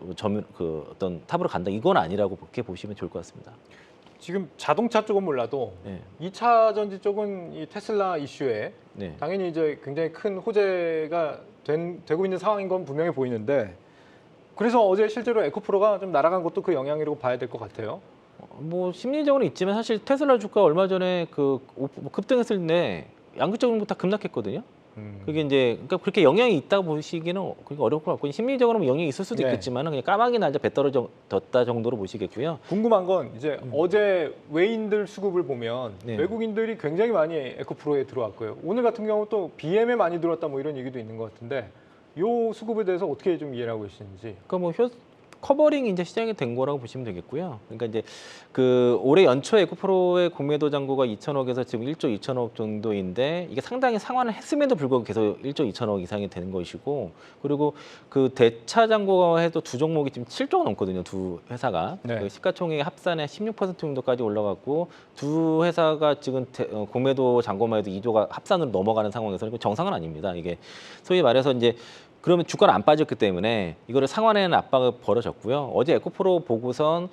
어떤 탑으로 간다 이건 아니라고 그렇게 보시면 좋을 것 같습니다. 지금 자동차 쪽은 몰라도 네. 2차 전지 쪽은 이 테슬라 이슈에 네. 당연히 이제 굉장히 큰 호재가 되고 있는 상황인 건 분명히 보이는데 그래서 어제 실제로 에코프로가 좀 날아간 것도 그 영향이라고 봐야 될 것 같아요. 뭐 심리적으로 있지만 사실 테슬라 주가 얼마 전에 급등했을 때 양극적으로 다 급락했거든요. 그게 이제 그러니까 그렇게 영향이 있다고 보시기는 그게 어려울 것 같고 심리적으로 영향이 있을 수도 네. 있겠지만 그냥 까마귀 날자 배 떨어졌다 정도로 보시겠고요. 궁금한 건 이제 어제 외인들 수급을 보면 네. 외국인들이 굉장히 많이 에코프로에 들어왔고요. 오늘 같은 경우 또 BM에 많이 들어왔다 뭐 이런 얘기도 있는 것 같은데 요 수급에 대해서 어떻게 좀 이해를 하고 계시는지. 그러니까 뭐 커버링이 이제 시작이 된 거라고 보시면 되겠고요. 그러니까 이제 그 올해 연초에 에코프로의 공매도 잔고가 2천억에서 지금 1조 2천억 정도인데 이게 상당히 상환을 했음에도 불구하고 계속 1조 2천억 이상이 되는 것이고 그리고 그 대차 잔고가 해도 두 종목이 지금 7조가 넘거든요. 두 회사가. 네. 그 시가총액 합산에 16% 정도까지 올라갔고 두 회사가 지금 공매도 잔고만 해도 2조가 합산으로 넘어가는 상황에서 이거 정상은 아닙니다. 이게 소위 말해서 이제 그러면 주가는 안 빠졌기 때문에 이거를 상환에는 압박을 벌어졌고요. 어제 에코프로 보고선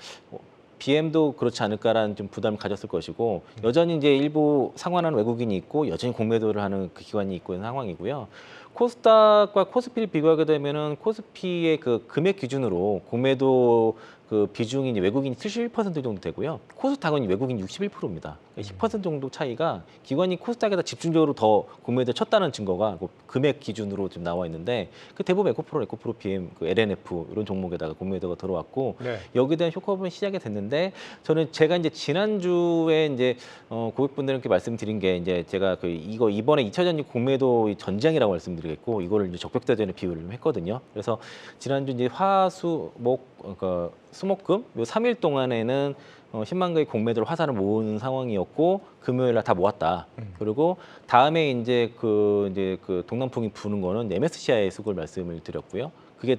BM도 그렇지 않을까라는 좀 부담을 가졌을 것이고 여전히 이제 일부 상환하는 외국인이 있고 여전히 공매도를 하는 그 기관이 있고 있는 상황이고요. 코스닥과 코스피를 비교하게 되면은 코스피의 그 금액 기준으로 공매도 그 비중이 이제 외국인이 71% 정도 되고요. 코스닥은 외국인 61%입니다. 10% 정도 차이가 기관이 코스닥에다 집중적으로 더 공매도를 쳤다는 증거가 그 금액 기준으로 지금 나와 있는데 그 대부분 에코프로 BM, 그 LNF 이런 종목에다가 공매도가 들어왔고 네. 여기에 대한 쇼크업은 시작이 됐는데 저는 제가 이제 지난주에 이제 고객분들께 말씀드린 게 이제 제가 그 이거 이번에 2차 전지 공매도 전쟁이라고 말씀드리겠고 이거를 이제 적벽대전에 비유를 좀 했거든요. 그래서 지난주 이제 그러니까 수목금 요 3일 동안에는 10만 개의 공매도를 화살을 모으는 상황이었고 금요일 날 다 모았다. 그리고 다음에 이제 그 동남풍이 부는 거는 MSCI 수급을 말씀을 드렸고요. 그게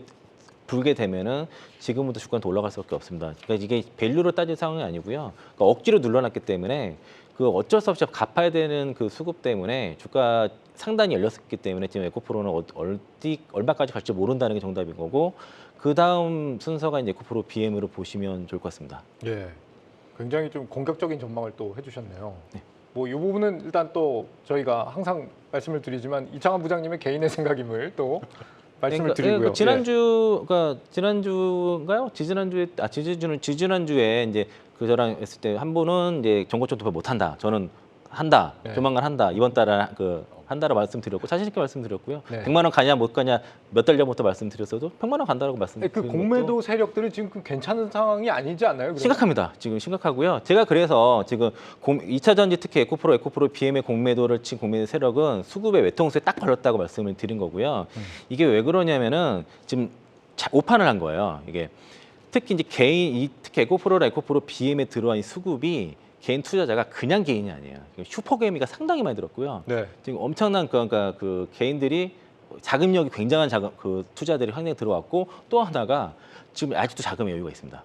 불게 되면은 지금부터 주가는 더 올라갈 수밖에 없습니다. 그러니까 이게 밸류로 따질 상황이 아니고요. 그러니까 억지로 눌러놨기 때문에 그 어쩔 수 없이 갚아야 되는 그 수급 때문에 주가 상단이 열렸기 때문에 지금 에코프로는 얼마까지 갈지 모른다는 게 정답인 거고 그 다음 순서가 이제 에코프로 BM으로 보시면 좋을 것 같습니다. 예. 굉장히 좀 공격적인 전망을 또 해주셨네요. 네. 뭐 이 부분은 일단 또 저희가 항상 말씀을 드리지만 이창환 부장님의 개인의 생각임을 또 말씀을 드리고요. 지난주인가요? 지지난주에 이제 그 저랑 했을 때 한 분은 이제 정거점 투표 못 한다. 저는 한다. 네. 조만간 한다. 이번 달에 한다고 말씀드렸고 자신 있게 말씀드렸고요. 네. 100만 원 가냐 못 가냐 몇 달 전부터 말씀드렸어도 100만 원 간다라고 그 말씀드렸고 공매도 세력들은 지금 괜찮은 상황이 아니지 않나요? 그러면? 심각합니다. 지금 심각하고요. 제가 그래서 지금 2차 전지 특히 에코프로 BM의 공매도를 친 공매도 세력은 수급의 외통수에 딱 걸렸다고 말씀을 드린 거고요. 이게 왜 그러냐면은 지금 오판을 한 거예요. 이게 특히 이제 특히 에코프로 BM에 들어간 이 수급이 개인 투자자가 그냥 개인이 아니에요. 슈퍼개미가 상당히 많이 들었고요. 네. 지금 엄청난 그러니까 그 개인들이 자금력이 굉장한 그 투자들이 상당히 들어왔고 또 하나가 지금 아직도 자금의 여유가 있습니다.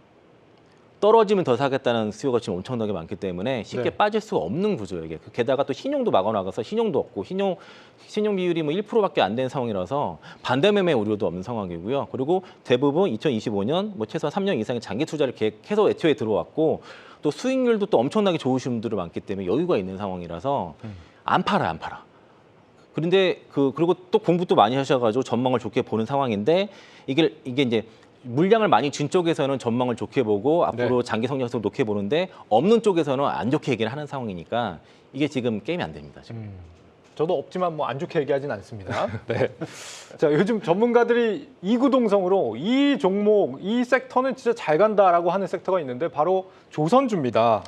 떨어지면 더 사겠다는 수요가 지금 엄청나게 많기 때문에 쉽게 네. 빠질 수가 없는 구조예요. 이게 게다가 또 신용도 막아나가서 신용도 없고 신용 비율이 뭐 1%밖에 안 되는 상황이라서 반대 매매 우려도 없는 상황이고요. 그리고 대부분 2025년 뭐 최소한 3년 이상의 장기 투자를 계획해서 애초에 들어왔고 또 수익률도 또 엄청나게 좋으신 분들이 많기 때문에 여유가 있는 상황이라서 안 팔아. 그런데 그리고 또 공부도 많이 하셔가지고 전망을 좋게 보는 상황인데 이게 이제 물량을 많이 준 쪽에서는 전망을 좋게 보고 앞으로 장기 성장성을 높게 보는데 없는 쪽에서는 안 좋게 얘기를 하는 상황이니까 이게 지금 게임이 안 됩니다. 지금. 저도 없지만 뭐 안 좋게 얘기하진 않습니다. 네. 자, 요즘 전문가들이 이구동성으로 이 종목, 이 섹터는 진짜 잘 간다라고 하는 섹터가 있는데 바로 조선주입니다.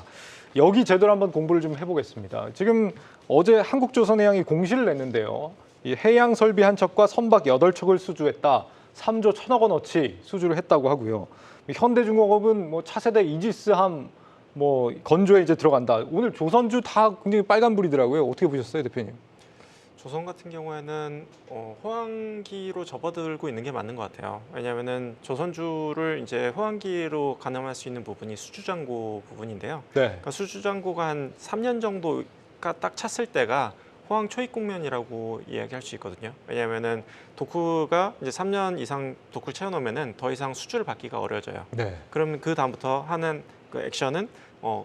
여기 제대로 한번 공부를 좀 해보겠습니다. 지금 어제 한국조선해양이 공시를 냈는데요. 이 해양 설비 한 척과 선박 8척을 수주했다. 3조 1천억 원어치 수주를 했다고 하고요. 현대중공업은 뭐 차세대 이지스함 뭐 건조에 이제 들어간다. 오늘 조선주 다 굉장히 빨간불이더라고요. 어떻게 보셨어요, 대표님? 조선 같은 경우에는 호황기로 접어들고 있는 게 맞는 것 같아요. 왜냐하면은 조선주를 이제 호황기로 가늠할 수 있는 부분이 수주장고 부분인데요. 네. 그러니까 수주장고가 한 3년 정도가 딱 찼을 때가 호황 초입 국면이라고 이야기할 수 있거든요. 왜냐하면은 도쿠가 이제 3년 이상 도쿠를 채워놓으면은 더 이상 수주를 받기가 어려워져요. 네. 그러면 그 다음부터 하는 그 액션은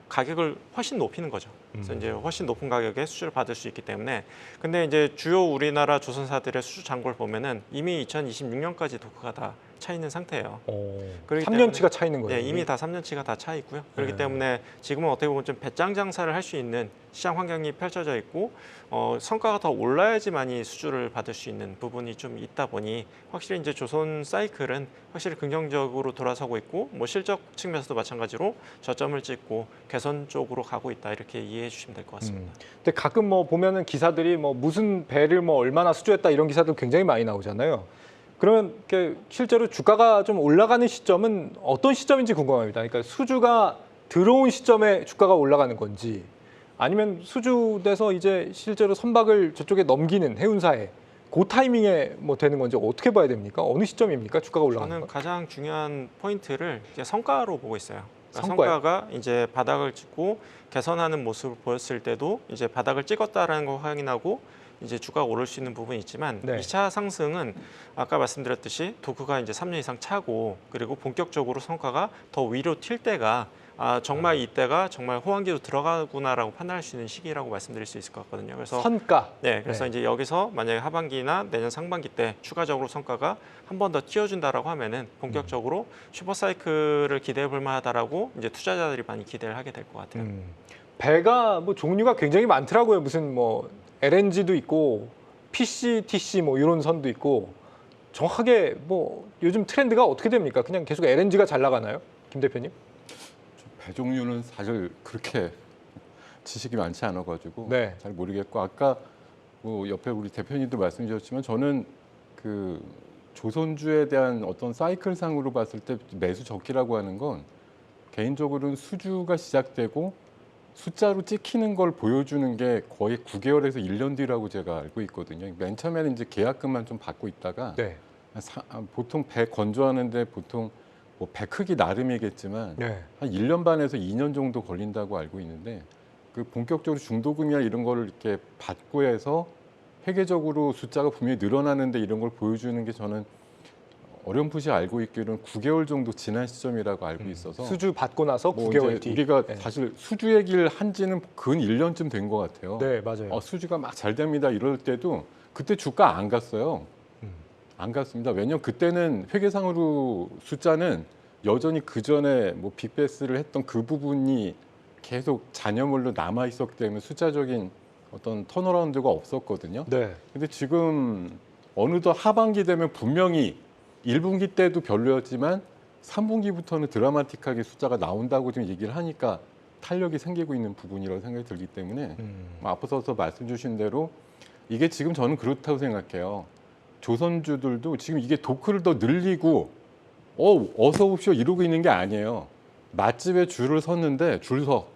가격을 훨씬 높이는 거죠. 그래서 이제 훨씬 높은 가격에 수주를 받을 수 있기 때문에 근데 이제 주요 우리나라 조선사들의 수주 잔고를 보면은 이미 2026년까지 도쿠가 다 차 있는 상태예요. 그렇기 3년치가 차 있는 거예요. 네, 이미 다 3년치가 다 차 있고요. 그렇기 네. 때문에 지금은 어떻게 보면 좀 배짱 장사를 할 수 있는 시장 환경이 펼쳐져 있고 성과가 더 올라야지만이 수주를 받을 수 있는 부분이 좀 있다 보니 확실히 이제 조선 사이클은 확실히 긍정적으로 돌아서고 있고 뭐 실적 측면에서도 마찬가지로 저점을 찍고 개선 쪽으로 가고 있다 이렇게 이해해 주시면 될 것 같습니다. 근데 가끔 뭐 보면은 기사들이 뭐 무슨 배를 뭐 얼마나 수주했다 이런 기사들 굉장히 많이 나오잖아요. 그러면 실제로 주가가 좀 올라가는 시점은 어떤 시점인지 궁금합니다. 그러니까 수주가 들어온 시점에 주가가 올라가는 건지 아니면 수주돼서 이제 실제로 선박을 저쪽에 넘기는 해운사에 그 타이밍에 뭐 되는 건지 어떻게 봐야 됩니까? 어느 시점입니까? 주가가 올라가는 저는 건? 가장 중요한 포인트를 이제 성과로 보고 있어요. 그러니까 성과요? 성과가 이제 바닥을 찍고 개선하는 모습을 보였을 때도 이제 바닥을 찍었다라는 걸 확인하고 이제 주가가 오를 수 있는 부분이 있지만 네. 2차 상승은 아까 말씀드렸듯이 도쿠가 이제 3년 이상 차고 그리고 본격적으로 성과가 더 위로 튈 때가 정말 이때가 정말 호황기로 들어가구나라고 판단할 수 있는 시기라고 말씀드릴 수 있을 것 같거든요. 그래서 선가. 네, 그래서 네. 이제 여기서 만약에 하반기나 내년 상반기 때 추가적으로 성과가 한 번 더 띄워준다라고 하면은 본격적으로 슈퍼사이클을 기대해 볼 만하다라고 이제 투자자들이 많이 기대를 하게 될 것 같아요. 배가 뭐 종류가 굉장히 많더라고요. 무슨 뭐 LNG도 있고 PC, TC 뭐 이런 선도 있고 정확하게 뭐 요즘 트렌드가 어떻게 됩니까? 그냥 계속 LNG가 잘 나가나요? 김 대표님? 배 종류는 사실 그렇게 지식이 많지 않아가지고 네. 잘 모르겠고 아까 뭐 옆에 우리 대표님도 말씀 주셨지만 저는 그 조선주에 대한 어떤 사이클상으로 봤을 때 매수 적기라고 하는 건 개인적으로는 수주가 시작되고 숫자로 찍히는 걸 보여주는 게 거의 9개월에서 1년 뒤라고 제가 알고 있거든요. 맨 처음에는 이제 계약금만 좀 받고 있다가 네. 보통 배 건조하는데 보통 뭐 배 크기 나름이겠지만 네. 한 1년 반에서 2년 정도 걸린다고 알고 있는데 그 본격적으로 중도금이나 이런 거를 이렇게 받고 해서 회계적으로 숫자가 분명히 늘어나는데 이런 걸 보여주는 게 저는 어렴풋이 알고 있기로는 9개월 정도 지난 시점이라고 알고 있어서 수주 받고 나서 뭐 9개월 이제 뒤. 우리가 네. 사실 수주 얘기를 한 지는 근 1년쯤 된 것 같아요. 네, 맞아요. 수주가 막 잘 됩니다 이럴 때도 그때 주가 안 갔어요. 안 갔습니다. 왜냐하면 그때는 회계상으로 숫자는 여전히 그 전에 뭐 빅베스를 했던 그 부분이 계속 잔여물로 남아 있었기 때문에 숫자적인 어떤 턴어라운드가 없었거든요. 네. 근데 지금 어느덧 하반기 되면 분명히 1분기 때도 별로였지만 3분기부터는 드라마틱하게 숫자가 나온다고 지금 얘기를 하니까 탄력이 생기고 있는 부분이라고 생각이 들기 때문에 앞서서 말씀 주신 대로 이게 지금 저는 그렇다고 생각해요. 조선주들도 지금 이게 도크를 더 늘리고 어서 오십시오 이러고 있는 게 아니에요. 맛집에 줄을 섰는데 줄 서.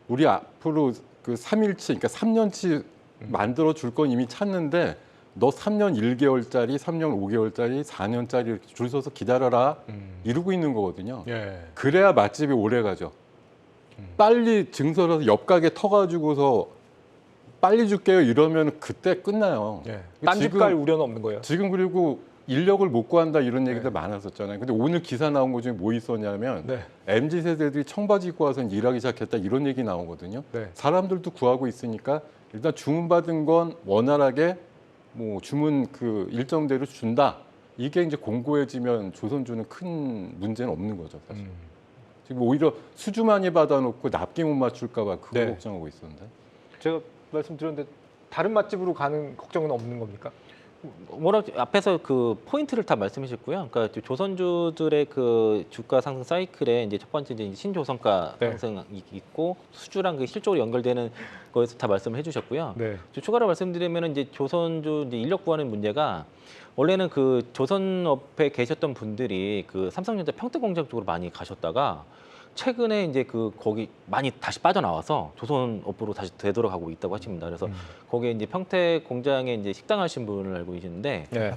우리 앞으로 그 3일치 그러니까 3년치 만들어 줄 건 이미 찾는데 너 3년 1개월짜리, 3년 5개월짜리, 4년짜리 이렇게 줄 서서 기다려라 이러고 있는 거거든요. 예. 그래야 맛집이 오래 가죠. 빨리 증설해서 옆가게 터가지고서 빨리 줄게요 이러면 그때 끝나요. 예. 딴집 지금- 갈 우려는 없는 거예요. 지금 그리고 인력을 못 구한다 이런 얘기들 네. 많았었잖아요. 근데 오늘 기사 나온 것 중에 뭐 있었냐면 네. MZ 세대들이 청바지 입고 와서 일하기 시작했다 이런 얘기 나오거든요. 네. 사람들도 구하고 있으니까 일단 주문받은 건 원활하게 뭐 주문 그 일정대로 준다. 이게 이제 공고해지면 조선주는 큰 문제는 없는 거죠, 사실. 지금 오히려 수주 많이 받아놓고 납기 못 맞출까 봐 그거 네. 걱정하고 있었는데. 제가 말씀드렸는데 다른 맛집으로 가는 걱정은 없는 겁니까? 뭐라 앞에서 그 포인트를 다 말씀하셨고요. 그러니까 조선주들의 그 주가 상승 사이클에 이제 첫 번째 이제 신조선가 네. 상승이 있고 수주랑 그 실적으로 연결되는 거에서 다 말씀을 해주셨고요. 네. 추가로 말씀드리면 이제 조선주 이제 인력 구하는 문제가 원래는 그 조선업에 계셨던 분들이 그 삼성전자 평택공장 쪽으로 많이 가셨다가 최근에 이제 거기 많이 다시 빠져나와서 조선업으로 다시 되돌아가고 있다고 하십니다. 그래서 거기에 이제 평택 공장에 이제 식당 하신 분을 알고 계시는데 예.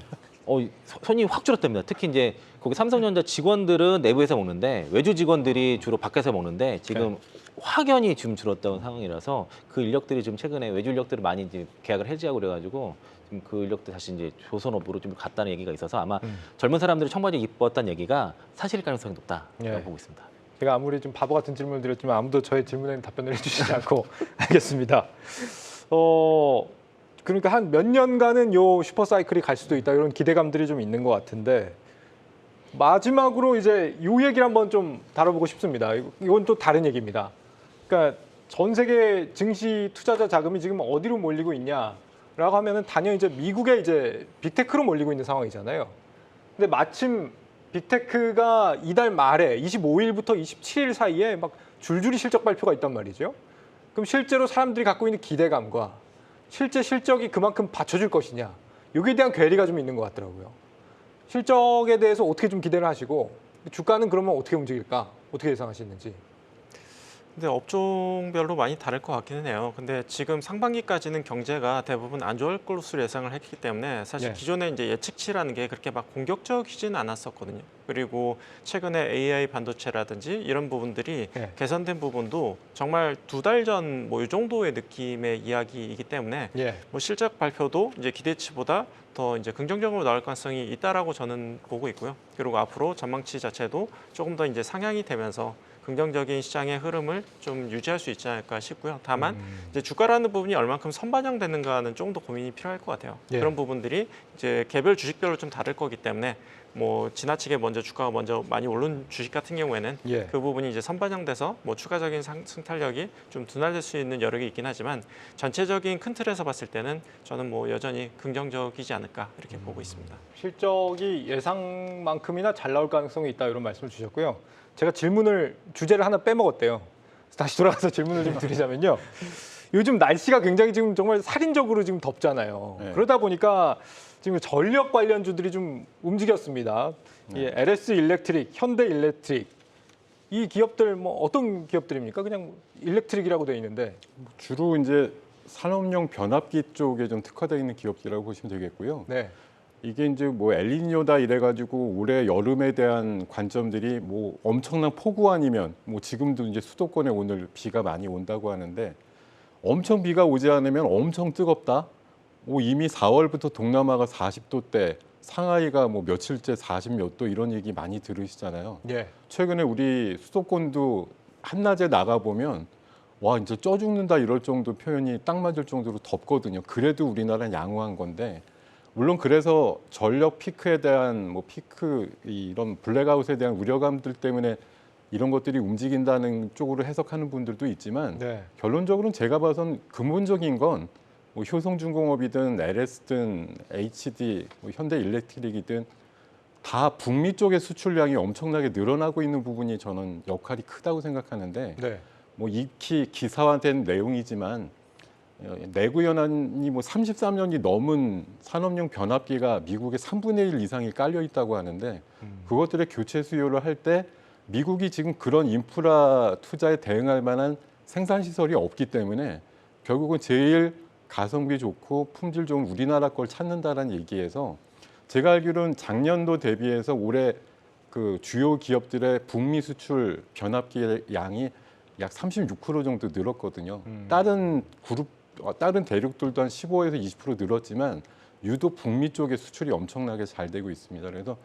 손이 확 줄었답니다. 특히 이제 거기 삼성전자 직원들은 내부에서 먹는데 외주 직원들이 주로 밖에서 먹는데 지금 확연히 좀 줄었다는 상황이라서 그 인력들이 좀 최근에 외주 인력들을 많이 이제 계약을 해지하고 그래가지고 지금 그 인력들 다시 이제 조선업으로 좀 갔다는 얘기가 있어서 아마 젊은 사람들이 청바지 입었다는 얘기가 사실일 가능성이 높다라고 예. 보고 있습니다. 제가 아무리 좀 바보 같은 질문을 드렸지만 아무도 저의 질문에 답변을 해주시지 않고 알겠습니다. 그러니까 한 몇 년간은 요 슈퍼사이클이 갈 수도 있다 이런 기대감들이 좀 있는 것 같은데 마지막으로 이제 요 얘기를 한번 좀 다뤄보고 싶습니다. 이건 또 다른 얘기입니다. 그러니까 전 세계 증시 투자자 자금이 지금 어디로 몰리고 있냐라고 하면은 단연 이제 미국의 이제 빅테크로 몰리고 있는 상황이잖아요. 근데 마침 빅테크가 이달 말에 25일부터 27일 사이에 막 줄줄이 실적 발표가 있단 말이죠. 그럼 실제로 사람들이 갖고 있는 기대감과 실제 실적이 그만큼 받쳐줄 것이냐, 여기에 대한 괴리가 좀 있는 것 같더라고요. 실적에 대해서 어떻게 좀 기대를 하시고 주가는 그러면 어떻게 움직일까? 어떻게 예상하시는지. 근데 업종별로 많이 다를 것 같기는 해요. 근데 지금 상반기까지는 경제가 대부분 안 좋을 것으로 예상을 했기 때문에 사실 네. 기존에 이제 예측치라는 게 그렇게 막 공격적이지는 않았었거든요. 그리고 최근에 AI 반도체라든지 이런 부분들이 네. 개선된 부분도 정말 2달 전 뭐 이 정도의 느낌의 이야기이기 때문에 예. 뭐 실적 발표도 이제 기대치보다 더 이제 긍정적으로 나올 가능성이 있다라고 저는 보고 있고요. 그리고 앞으로 전망치 자체도 조금 더 이제 상향이 되면서 긍정적인 시장의 흐름을 좀 유지할 수 있지 않을까 싶고요. 다만 이제 주가라는 부분이 얼만큼 선반영되는가는 조금 더 고민이 필요할 것 같아요. 예. 그런 부분들이 이제 개별 주식별로 좀 다를 거기 때문에 뭐 지나치게 먼저 주가가 먼저 많이 오른 주식 같은 경우에는 예. 그 부분이 이제 선반영돼서 뭐 추가적인 승탄력이 좀 둔화될 수 있는 여력이 있긴 하지만 전체적인 큰 틀에서 봤을 때는 저는 뭐 여전히 긍정적이지 않을까 이렇게 보고 있습니다. 실적이 예상만큼이나 잘 나올 가능성이 있다 이런 말씀을 주셨고요. 제가 주제를 하나 빼먹었대요. 다시 돌아가서 질문을 좀 드리자면요. 요즘 날씨가 굉장히 지금 정말 살인적으로 지금 덥잖아요. 네. 그러다 보니까 지금 전력 관련주들이 좀 움직였습니다. 이 LS 일렉트릭, 현대 일렉트릭 이 기업들 뭐 어떤 기업들입니까? 그냥 일렉트릭이라고 되어 있는데. 주로 이제 산업용 변압기 쪽에 좀 특화되어 있는 기업들이라고 보시면 되겠고요. 네. 이게 이제 뭐 엘니뇨다 이래가지고 올해 여름에 대한 관점들이 뭐 엄청난 폭우 아니면 뭐 지금도 이제 수도권에 오늘 비가 많이 온다고 하는데 엄청 비가 오지 않으면 엄청 뜨겁다. 뭐 이미 4월부터 동남아가 40도대, 상하이가 뭐 며칠째 40몇 도 이런 얘기 많이 들으시잖아요. 예. 최근에 우리 수도권도 한낮에 나가 보면 와 이제 쪄 죽는다 이럴 정도 표현이 딱 맞을 정도로 덥거든요. 그래도 우리나라는 양호한 건데 물론 그래서 전력 피크에 대한 뭐 피크 이런 블랙아웃에 대한 우려감들 때문에 이런 것들이 움직인다는 쪽으로 해석하는 분들도 있지만 네. 결론적으로는 제가 봐선 근본적인 건 뭐 효성중공업이든 LS든 HD, 뭐 현대일렉트릭이든 다 북미 쪽의 수출량이 엄청나게 늘어나고 있는 부분이 저는 역할이 크다고 생각하는데 네. 뭐 익히 기사화된 내용이지만 내구 연한이 뭐 33년이 넘은 산업용 변압기가 미국의 3분의 1 이상이 깔려 있다고 하는데 그것들의 교체 수요를 할 때 미국이 지금 그런 인프라 투자에 대응할 만한 생산 시설이 없기 때문에 결국은 제일 가성비 좋고 품질 좋은 우리나라 걸 찾는다라는 얘기에서 제가 알기로는 작년도 대비해서 올해 그 주요 기업들의 북미 수출 변압기 양이 약 36% 정도 늘었거든요. 다른 대륙들도 한 15에서 20% 늘었지만 유독 북미 쪽의 수출이 엄청나게 잘 되고 있습니다. 그래서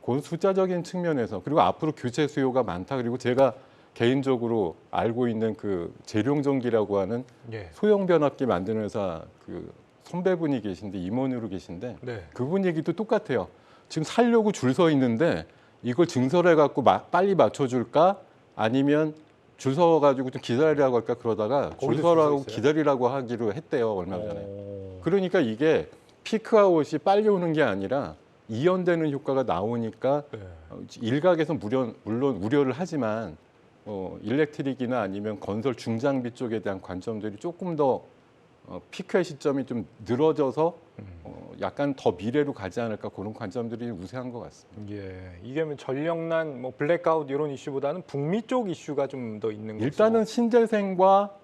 그 숫자적인 측면에서 그리고 앞으로 교체 수요가 많다. 그리고 제가 개인적으로 알고 있는 그 재룡전기라고 하는 예. 소형 변압기 만드는 회사 그 선배분이 계신데 임원으로 계신데 네. 그분 얘기도 똑같아요. 지금 살려고 줄 서 있는데 이걸 증설해 갖고 빨리 맞춰줄까 아니면 줄 서 가지고 좀 기다리라고 할까 그러다가 줄 거기도 서라고 줄 서 있어요? 기다리라고 하기로 했대요 얼마 전에. 오. 그러니까 이게 피크아웃이 빨리 오는 게 아니라 이연되는 효과가 나오니까 네. 일각에서 물론 우려를 하지만 일렉트릭이나 아니면 건설 중장비 쪽에 대한 관점들이 조금 더 피크의 시점이 좀 늘어져서 약간 더 미래로 가지 않을까 그런 관점들이 우세한 것 같습니다. 예, 이게 뭐 전력난, 뭐 블랙아웃 이런 이슈보다는 북미 쪽 이슈가 좀 더 있는 거죠. 일단은 신재생과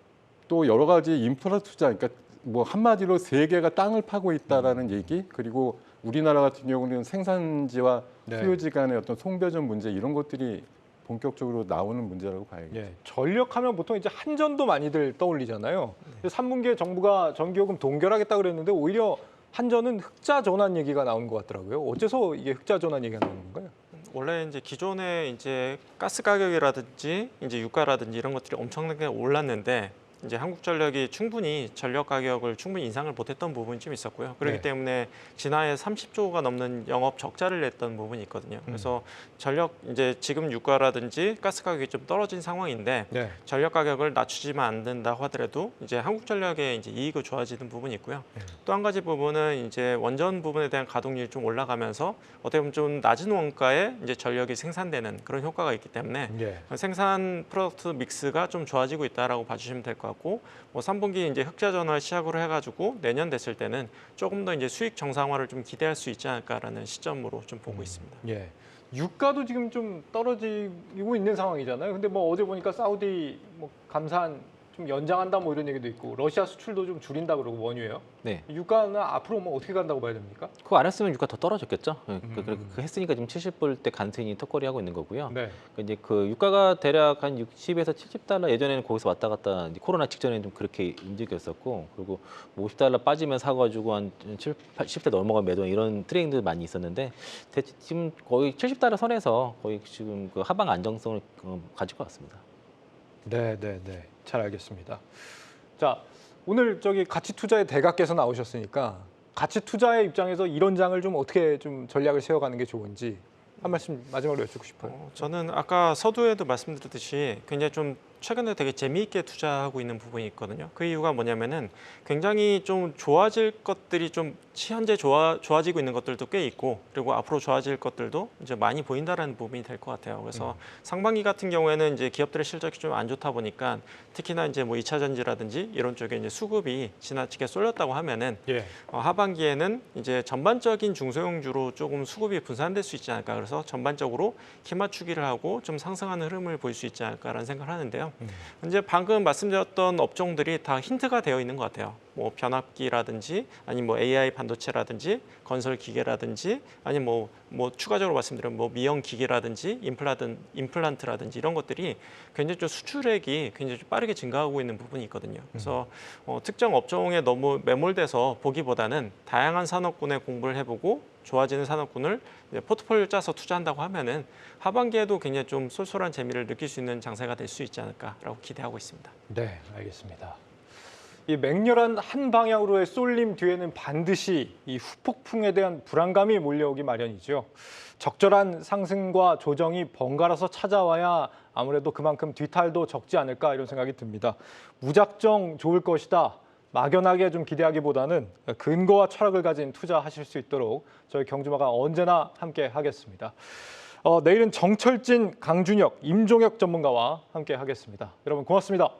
또 여러 가지 인프라 투자, 그러니까 뭐 한마디로 세계가 땅을 파고 있다라는 얘기, 그리고 우리나라 같은 경우는 생산지와 네. 수요지 간의 어떤 송배전 문제 이런 것들이 본격적으로 나오는 문제라고 봐야겠죠. 예, 전력하면 보통 이제 한전도 많이들 떠올리잖아요. 3분기에 정부가 전기요금 동결하겠다 그랬는데 오히려 한전은 흑자 전환 얘기가 나오는 것 같더라고요. 어째서 이게 흑자 전환 얘기가 나오는 건가요? 원래 이제 기존에 이제 가스 가격이라든지 이제 유가라든지 이런 것들이 엄청나게 올랐는데 이제 한국전력이 충분히 전력 가격을 충분히 인상을 못했던 부분이 좀 있었고요. 그렇기 네. 때문에 지난해 30조가 넘는 영업 적자를 냈던 부분이 있거든요. 그래서 전력 이제 지금 유가라든지 가스 가격이 좀 떨어진 상황인데 네. 전력 가격을 낮추지만 않는다고 하더라도 이제 한국전력의 이제 이익이 좋아지는 부분이 있고요. 또 한 가지 부분은 이제 원전 부분에 대한 가동률이 좀 올라가면서 어떻게 보면 좀 낮은 원가에 이제 전력이 생산되는 그런 효과가 있기 때문에 예. 생산 프로덕트 믹스가 좀 좋아지고 있다라고 봐주시면 될 것 같고, 뭐 3분기 이제 흑자 전환 시작으로 해가지고 내년 됐을 때는 조금 더 이제 수익 정상화를 좀 기대할 수 있지 않을까라는 시점으로 좀 보고 있습니다. 예. 유가도 지금 좀 떨어지고 있는 상황이잖아요. 근데 뭐 어제 보니까 사우디 뭐 감산 좀 연장한다 뭐 이런 얘기도 있고 러시아 수출도 좀 줄인다 그러고 원유예요. 네. 유가는 앞으로 뭐 어떻게 간다고 봐야 됩니까? 그거 안 했으면 유가 더 떨어졌겠죠. 그 했으니까 지금 70불대 간신히 턱걸이하고 있는 거고요. 네. 이제 그 유가가 대략 한 60에서 70달러, 예전에는 거기서 왔다 갔다, 이제 코로나 직전에는 좀 그렇게 움직였었고, 그리고 뭐 50달러 빠지면 사가지고 한 70대 넘어가 매도 이런 트레이딩도 많이 있었는데 지금 거의 70달러 선에서 거의 지금 그 하방 안정성을 가지고 왔습니다. 네, 네, 네. 잘 알겠습니다. 자, 오늘 저기 가치 투자의 대가께서 나오셨으니까 가치 투자의 입장에서 이런 장을 좀 어떻게 좀 전략을 세워가는 게 좋은지 한 말씀 마지막으로 여쭙고 싶어요. 저는 아까 서두에도 말씀드렸듯이 굉장히 좀 최근에 되게 재미있게 투자하고 있는 부분이 있거든요. 그 이유가 뭐냐면은 굉장히 좀 좋아질 것들이 좀 현재 좋아지고 있는 것들도 꽤 있고, 그리고 앞으로 좋아질 것들도 이제 많이 보인다라는 부분이 될 것 같아요. 그래서 상반기 같은 경우에는 이제 기업들의 실적이 좀 안 좋다 보니까 특히나 이제 뭐 2차 전지라든지 이런 쪽에 이제 수급이 지나치게 쏠렸다고 하면은 예. 하반기에는 이제 전반적인 중소형주로 조금 수급이 분산될 수 있지 않을까. 그래서 전반적으로 키 맞추기를 하고 좀 상승하는 흐름을 볼 수 있지 않을까라는 생각을 하는데요. 이제 방금 말씀드렸던 업종들이 다 힌트가 되어 있는 것 같아요. 뭐 변압기라든지 아니면 뭐 AI 반도체라든지 건설 기계라든지 아니면 뭐 추가적으로 말씀드리면 뭐 미용 기계라든지 임플란트라든지 이런 것들이 굉장히 좀 수출액이 굉장히 좀 빠르게 증가하고 있는 부분이 있거든요. 그래서 특정 업종에 너무 매몰돼서 보기보다는 다양한 산업군에 공부를 해보고 좋아지는 산업군을 이제 포트폴리오 짜서 투자한다고 하면은 하반기에도 굉장히 좀 쏠쏠한 재미를 느낄 수 있는 장세가 될 수 있지 않을까라고 기대하고 있습니다. 네, 알겠습니다. 이 맹렬한 한 방향으로의 쏠림 뒤에는 반드시 이 후폭풍에 대한 불안감이 몰려오기 마련이죠. 적절한 상승과 조정이 번갈아서 찾아와야 아무래도 그만큼 뒤탈도 적지 않을까 이런 생각이 듭니다. 무작정 좋을 것이다. 막연하게 좀 기대하기보다는 근거와 철학을 가진 투자하실 수 있도록 저희 경주마가 언제나 함께 하겠습니다. 내일은 정철진, 강준혁, 임종혁 전문가와 함께 하겠습니다. 여러분 고맙습니다.